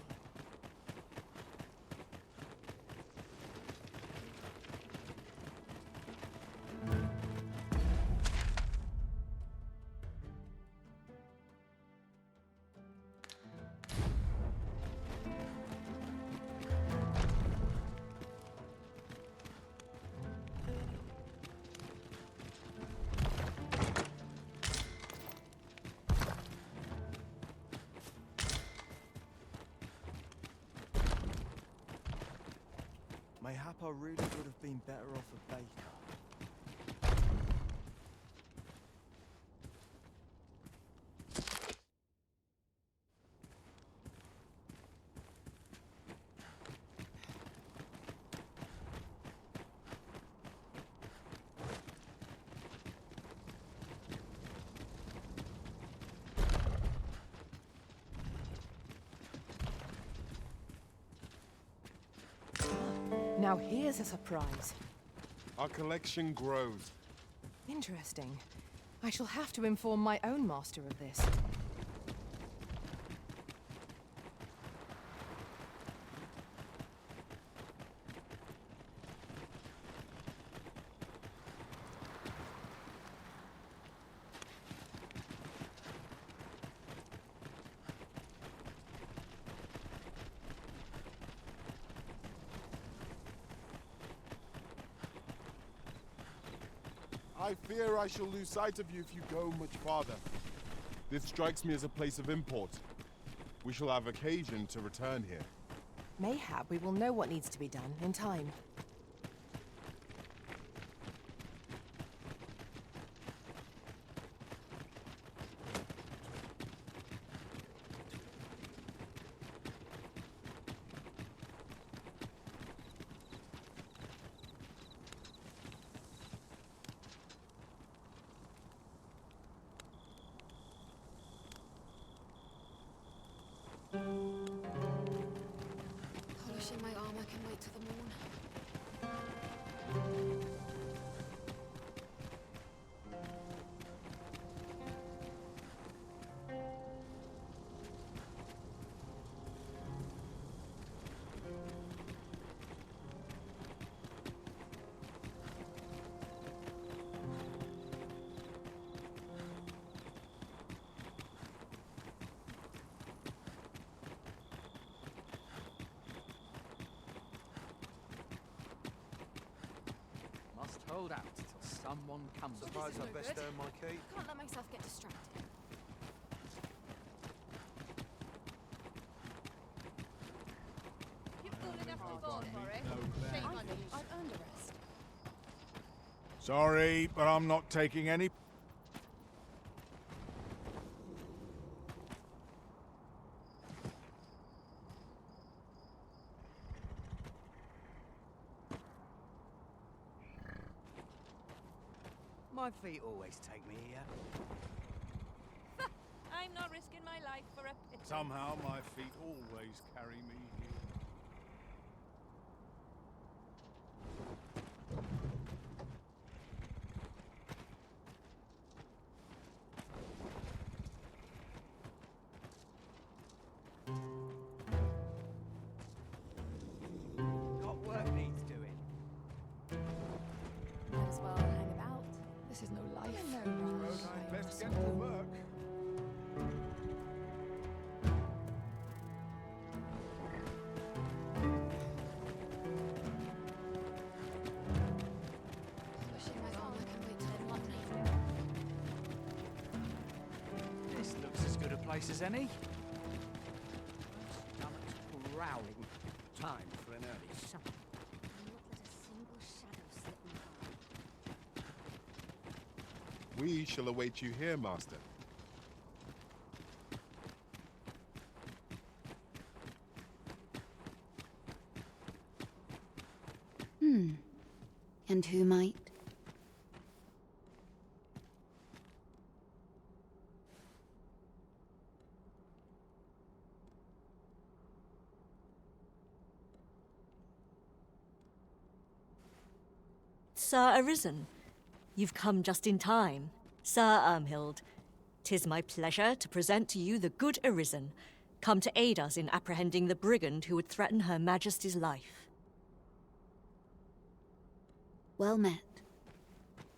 Mayhap I really would have been better off a baker. Now here's a surprise. Our collection grows. Interesting. I shall have to inform my own master of this. I fear I shall lose sight of you if you go much farther. This strikes me as a place of import. We shall have occasion to return here. Mayhap we will know what needs to be done in time. Polishing my armor can wait till the morn. hold out till someone comes. Surprised I best earn my key. Can't let myself get distracted. You've got enough to go for it. Shame on you. I've earned a rest. Sorry, but I'm not taking any. My feet always take me here. I'm not risking my life for a pit. Somehow my feet always carry me here. Got work needs doing. Might as well hang about. This is no life. Suppose I'd best get to work. Wishing my father can wait till Monday. This looks as good a place as any. Stomach's growling. Time for an early supper. We shall await you here, Master. And who might? Sir Arisen, you've come just in time. Sir Ermhild, 'tis my pleasure to present to you the good Arisen, come to aid us in apprehending the brigand who would threaten Her Majesty's life. Well met.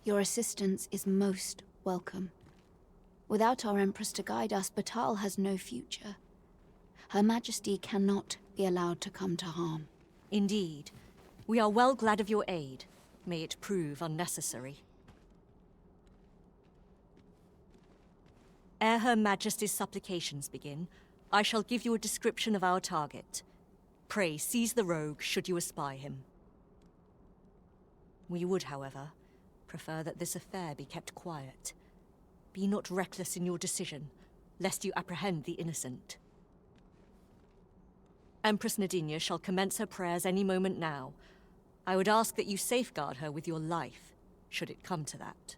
Your assistance is most welcome. Without our Empress to guide us, Batal has no future. Her Majesty cannot be allowed to come to harm. Indeed. We are well glad of your aid. May it prove unnecessary. Ere Her Majesty's supplications begin, I shall give you a description of our target. Pray seize the rogue should you espy him. We would, however, prefer that this affair be kept quiet. Be not reckless in your decision, lest you apprehend the innocent. Empress Nadinia shall commence her prayers any moment now. I would ask that you safeguard her with your life, should it come to that.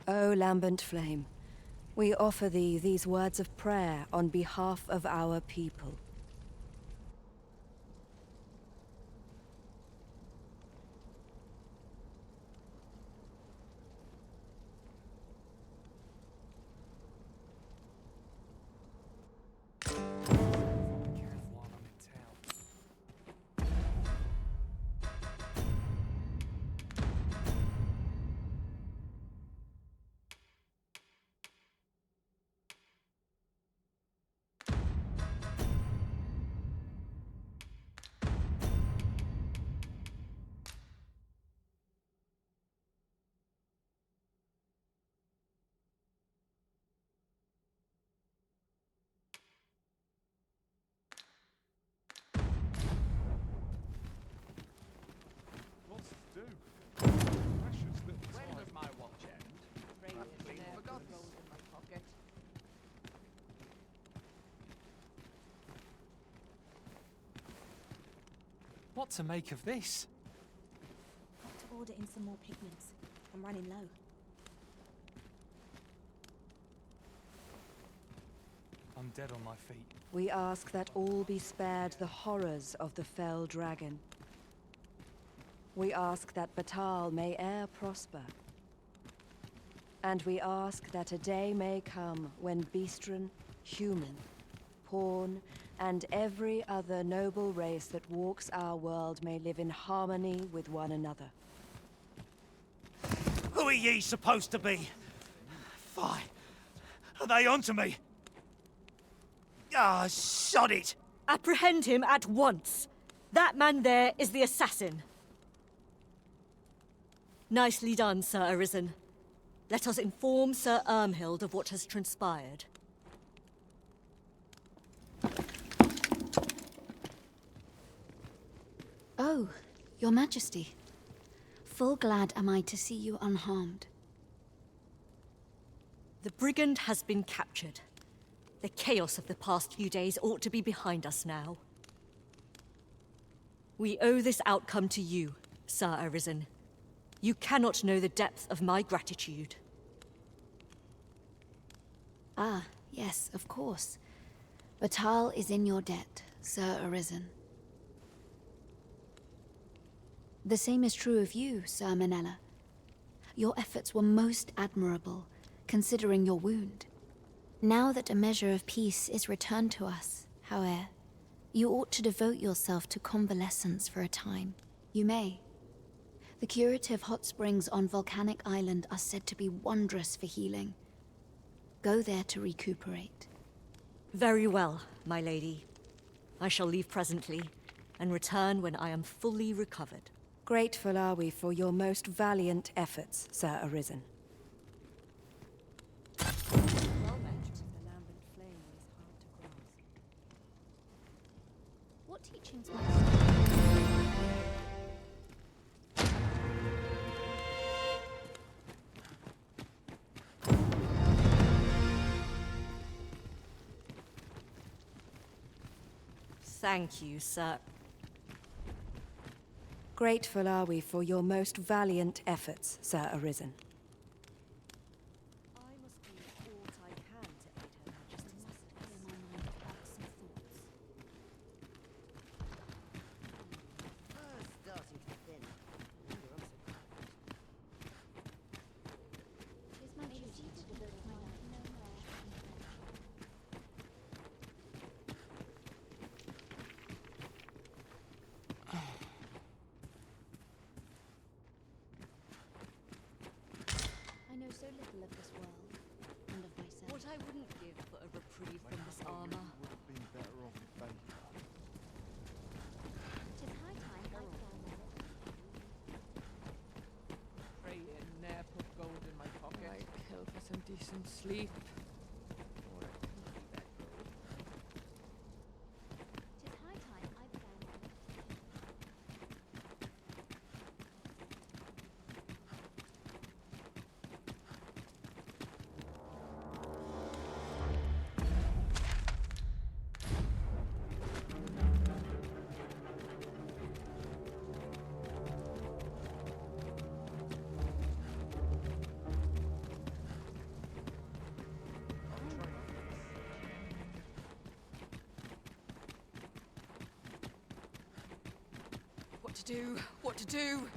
O lambent flame, we offer thee these words of prayer on behalf of our people. What's to do? Precious little When time. does my watch end? Practically forgotten. In my pocket. What to make of this? Got to order in some more pigments. I'm running low. I'm dead on my feet. We ask that all be spared the horrors of the fell dragon. We ask that Batal may e'er prosper. And we ask that a day may come when Beastren, human, pawn, and every other noble race that walks our world may live in harmony with one another. Who are ye supposed to be? Fie. Are they onto me? Ah, sod it! Apprehend him at once! That man there is the assassin. Nicely done, Sir Arisen. Let us inform Sir Ermhild of what has transpired. Oh, Your Majesty. Full glad am I to see you unharmed. The brigand has been captured. The chaos of the past few days ought to be behind us now. We owe this outcome to you, Sir Arisen. You cannot know the depth of my gratitude. Ah, yes, of course. Batal is in your debt, Sir Arisen. The same is true of you, Sir Manella. Your efforts were most admirable, considering your wound. Now that a measure of peace is returned to us, however, you ought to devote yourself to convalescence for a time. You may. The curative hot springs on Volcanic Island are said to be wondrous for healing. Go there to recuperate. Very well, my lady. I shall leave presently, and return when I am fully recovered. Grateful are we for your most valiant efforts, Sir Arisen. Well met. The lambent flame is hard to grasp. What teachings Maister? Thank you, sir. Grateful are we for your most valiant efforts, Sir Arisen. I must do all I can to aid Her Majesty's Starting to thin. Is my duty to devote my life no more? I know so little of this world and of myself. What I wouldn't give for a reprieve from this armor. Would have been better off if they... Tis high time I found it. Pray and ne'er put gold in my pocket. I kill for some decent sleep. Or it can be that gold. Tis high time I found it. What to do? What to do?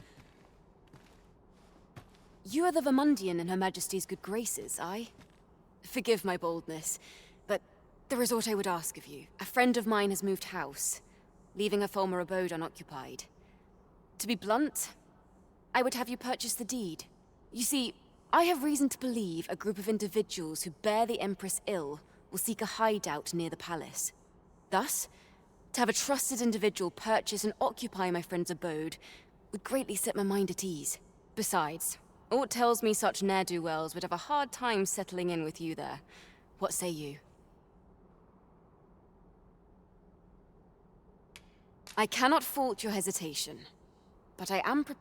You are the Vermundian in Her Majesty's good graces, aye? Forgive my boldness, but there is aught I would ask of you. A friend of mine has moved house, leaving her former abode unoccupied. To be blunt, I would have you purchase the deed. You see, I have reason to believe a group of individuals who bear the Empress ill will seek a hideout near the palace. Thus, to have a trusted individual purchase and occupy my friend's abode would greatly set my mind at ease. Besides, aught tells me such ne'er-do-wells would have a hard time settling in with you there. What say you? I cannot fault your hesitation, but I am Days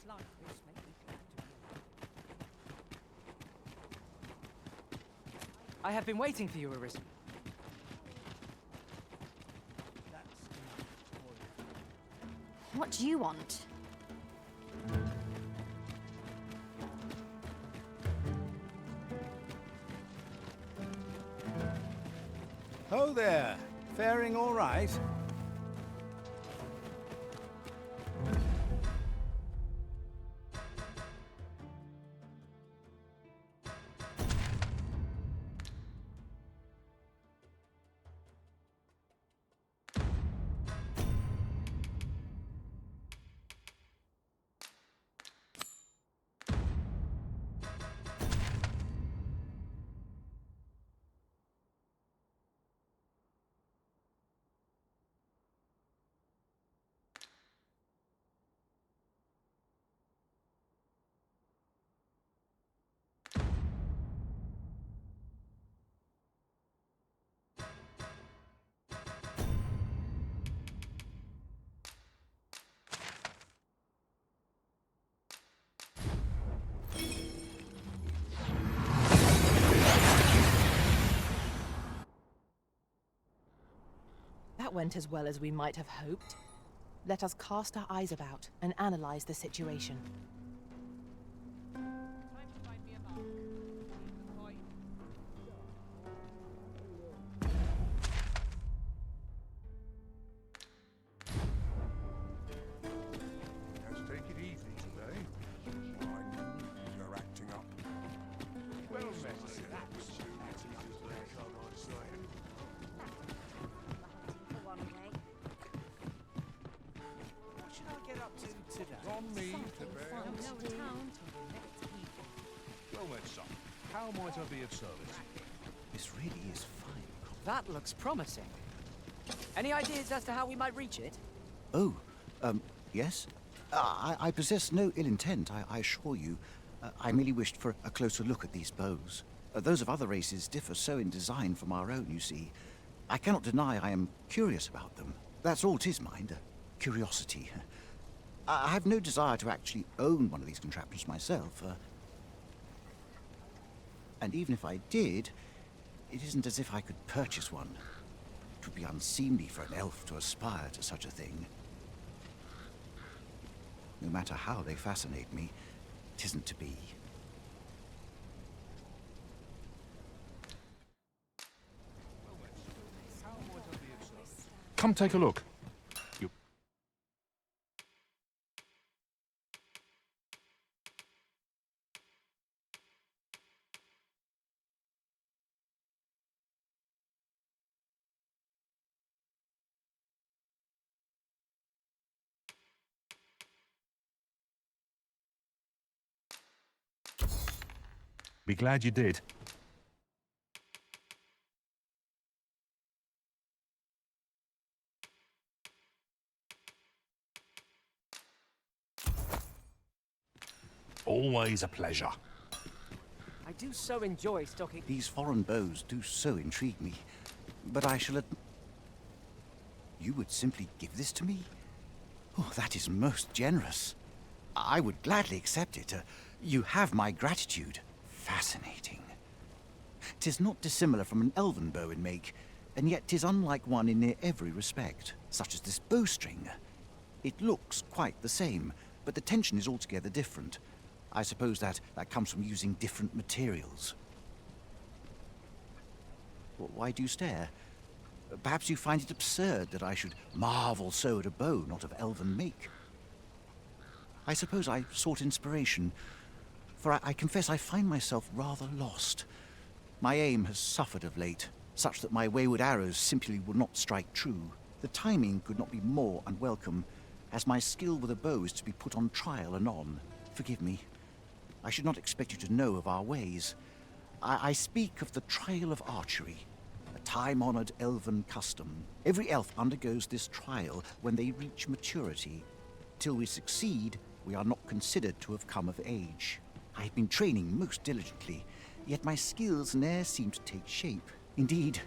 like this make me glad to be alive. I have been waiting for you, Arisen. What do you want? Ho there! Faring all right? that went as well as we might have hoped. Let us cast our eyes about and analyze the situation. Let's take it easy today. My knees are acting up. Well met. What should I get up to today? On me today. Well then, son, how might I be of service? This really is fine. That looks promising. Any ideas as to how we might reach it? Oh, yes? I possess no ill intent, I assure you. I merely wished for a closer look at these bows. Those of other races differ so in design from our own, you see. I cannot deny I am curious about them. That's all 'tis, mind, curiosity. I have no desire to actually own one of these contraptions myself. And even if I did, it isn't as if I could purchase one. It would be unseemly for an elf to aspire to such a thing. No matter how they fascinate me, it isn't to be. Come take a look. Be glad you did. Always a pleasure. I do so enjoy stocking. These foreign bows do so intrigue me, but I shall You would simply give this to me? Oh, that is most generous. I would gladly accept it. You have my gratitude. Fascinating. 'Tis not dissimilar from an elven bow in make, and yet 'tis unlike one in near every respect, such as this bowstring. It looks quite the same, but the tension is altogether different. I suppose that comes from using different materials. Why do you stare? Perhaps you find it absurd that I should marvel so at a bow not of elven make. I suppose I sought inspiration, for I confess I find myself rather lost. My aim has suffered of late, such that my wayward arrows simply will not strike true. The timing could not be more unwelcome, as my skill with a bow is to be put on trial anon. Forgive me. I should not expect you to know of our ways. I speak of the trial of archery, a time-honored elven custom. Every elf undergoes this trial when they reach maturity. Till we succeed, we are not considered to have come of age. I have been training most diligently, yet my skills ne'er seem to take shape. Indeed,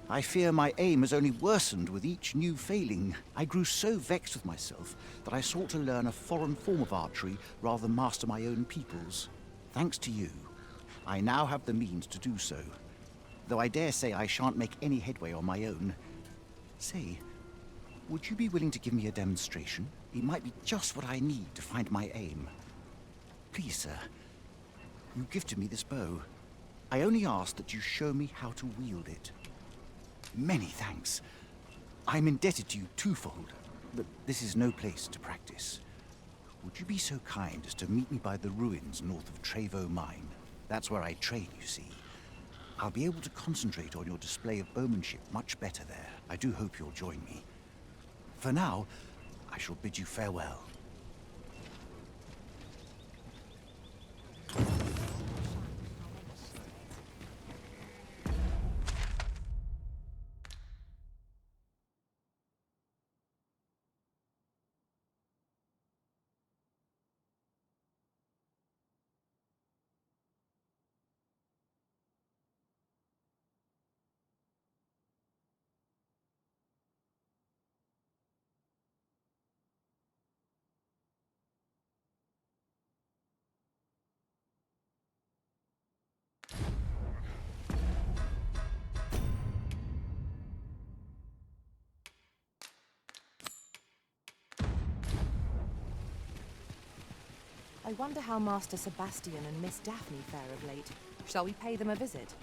I fear my aim has only worsened with each new failing. I grew so vexed with myself that I sought to learn a foreign form of archery rather than master my own people's. Thanks to you, I now have the means to do so, though I dare say I shan't make any headway on my own. Say, would you be willing to give me a demonstration? It might be just what I need to find my aim. Please, sir, you gifted me this bow. I only ask that you show me how to wield it. Many thanks. I'm indebted to you twofold, but this is no place to practice. Would you be so kind as to meet me by the ruins north of Trevo Mine? That's where I train, you see. I'll be able to concentrate on your display of bowmanship much better there. I do hope you'll join me. For now, I shall bid you farewell. I wonder how Master Sebastian and Miss Daphne fare of late. Shall we pay them a visit?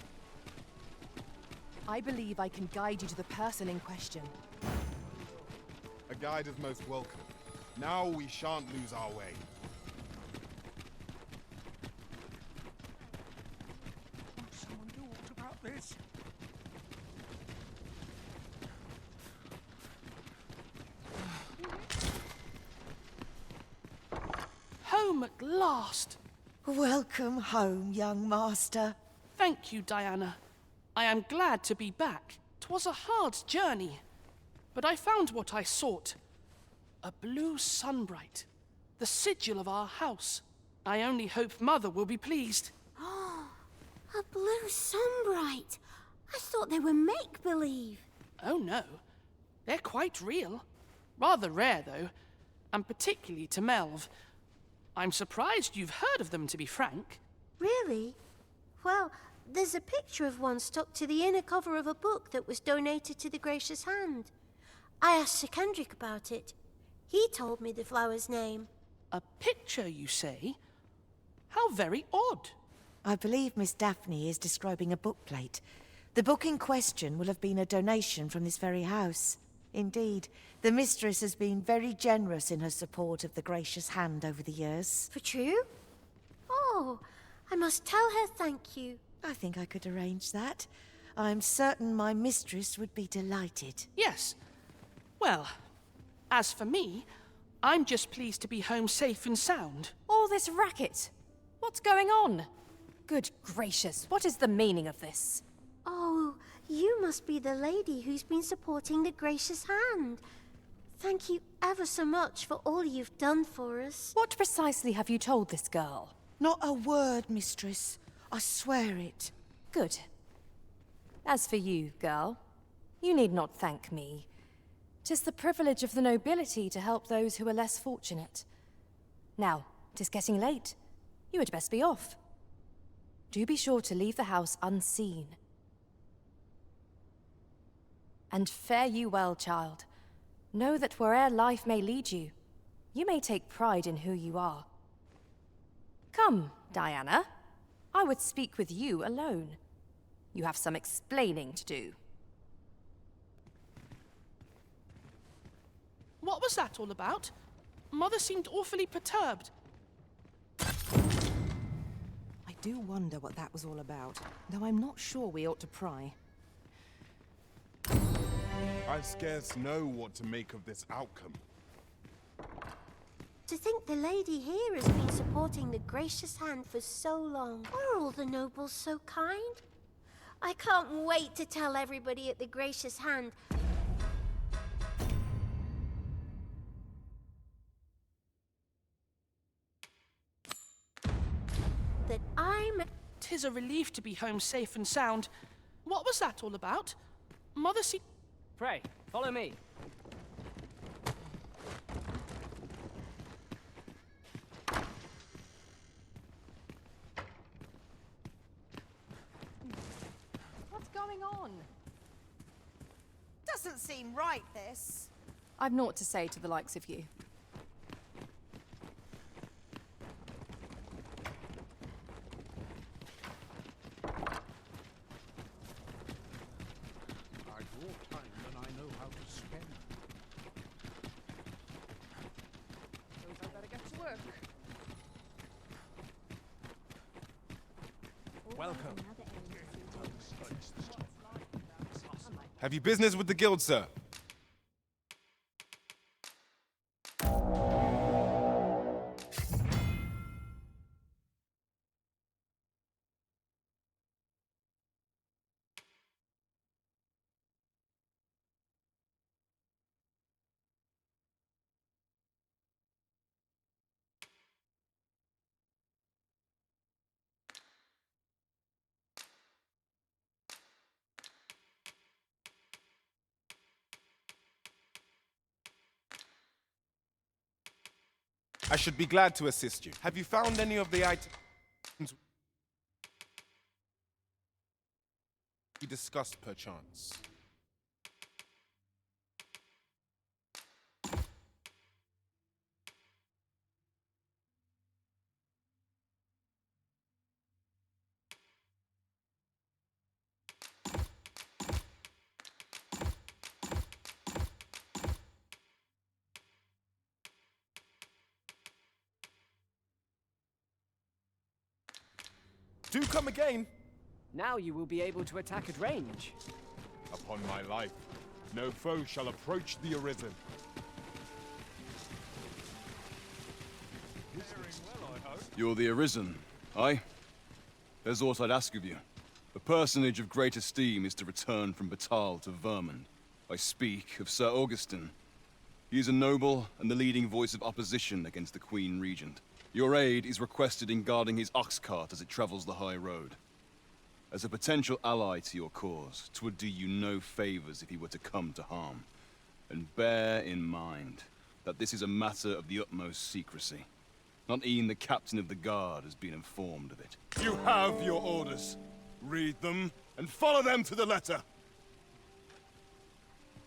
I believe I can guide you to the person in question. A guide is most welcome. Now we shan't lose our way. Won't someone do aught about this? Home at last! Welcome home, young master. Thank you, Diana. I am glad to be back. 'Twas a hard journey, but I found what I sought. A blue sunbright, the sigil of our house. I only hope Mother will be pleased. A blue sunbright. I thought they were make-believe. Oh no, they're quite real. Rather rare, though, and particularly to Melv. I'm surprised you've heard of them, to be frank. Really? Well, there's a picture of one stuck to the inner cover of a book that was donated to the Gracious Hand. I asked Sir Kendrick about it. He told me the flower's name. A picture, you say? How very odd. I believe Miss Daphne is describing a bookplate. The book in question will have been a donation from this very house. Indeed, the mistress has been very generous in her support of the Gracious Hand over the years. For true? Oh, I must tell her thank you. I think I could arrange that. I'm certain my mistress would be delighted. Yes. Well, as for me, I'm just pleased to be home safe and sound. All this racket! What's going on? Good gracious, what is the meaning of this? Oh, you must be the lady who's been supporting the Gracious Hand. Thank you ever so much for all you've done for us. What precisely have you told this girl? Not a word, mistress. I swear it. Good. As for you, girl, you need not thank me. 'Tis the privilege of the nobility to help those who are less fortunate. Now, 'tis getting late. You had best be off. Do be sure to leave the house unseen. And fare you well, child. Know that where'er life may lead you, you may take pride in who you are. Come, Diana. I would speak with you alone. You have some explaining to do. What was that all about? Mother seemed awfully perturbed. I do wonder what that was all about, though I'm not sure we ought to pry. I scarce know what to make of this outcome. To think the lady here has been supporting the Gracious Hand for so long. Are all the nobles so kind? I can't wait to tell everybody at the Gracious Hand that I'm... 'Tis a relief to be home safe and sound. What was that all about? Mother seemed... Pray, follow me. What's going on? Doesn't seem right, this. I've naught to say to the likes of you. I've more time than I know how to spend. Suppose I better get to work. Welcome. Have you business with the guild, sir? I should be glad to assist you. Have you found any of the items we discussed, perchance? Do come again. Now you will be able to attack at range. Upon my life, no foe shall approach the Arisen. You're the Arisen, aye? There's aught I'd ask of you. A personage of great esteem is to return from Batal to Vermund. I speak of Sir Augustin. He is a noble and the leading voice of opposition against the Queen Regent. Your aid is requested in guarding his ox cart as it travels the high road. As a potential ally to your cause, 'twould do you no favors if he were to come to harm. And bear in mind that this is a matter of the utmost secrecy. Not even the captain of the guard has been informed of it. You have your orders. Read them and follow them to the letter.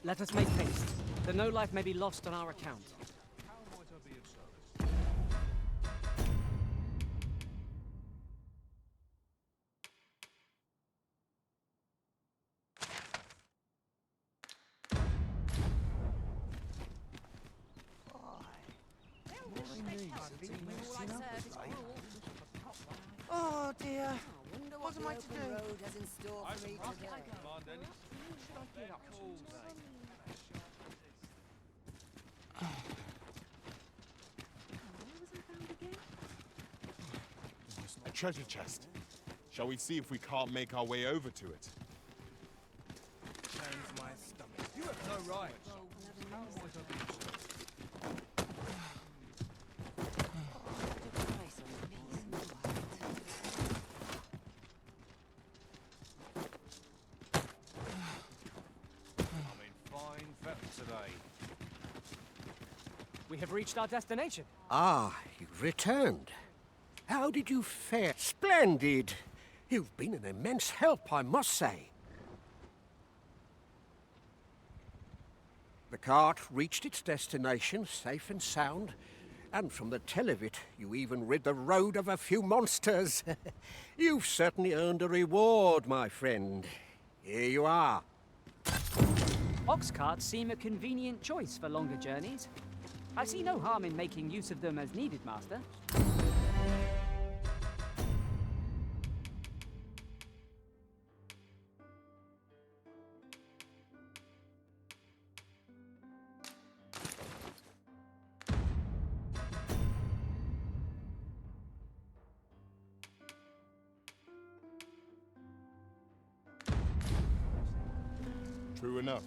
Let us make haste. The no-life may be lost on our account. How might I be of service? Oh dear. What am I to do? Road has in store for me today. A treasure chest. Shall we see if we can't make our way over to it? Turns my stomach. You have no right. How might I be of service? I'm in fine fettle today. We have reached our destination. Ah, you've returned. How did you fare? Splendid! You've been an immense help, I must say. The cart reached its destination safe and sound, and from the tell of it, you even rid the road of a few monsters. You've certainly earned a reward, my friend. Here you are. Ox carts seem a convenient choice for longer journeys. I see no harm in making use of them as needed, Master. True enough.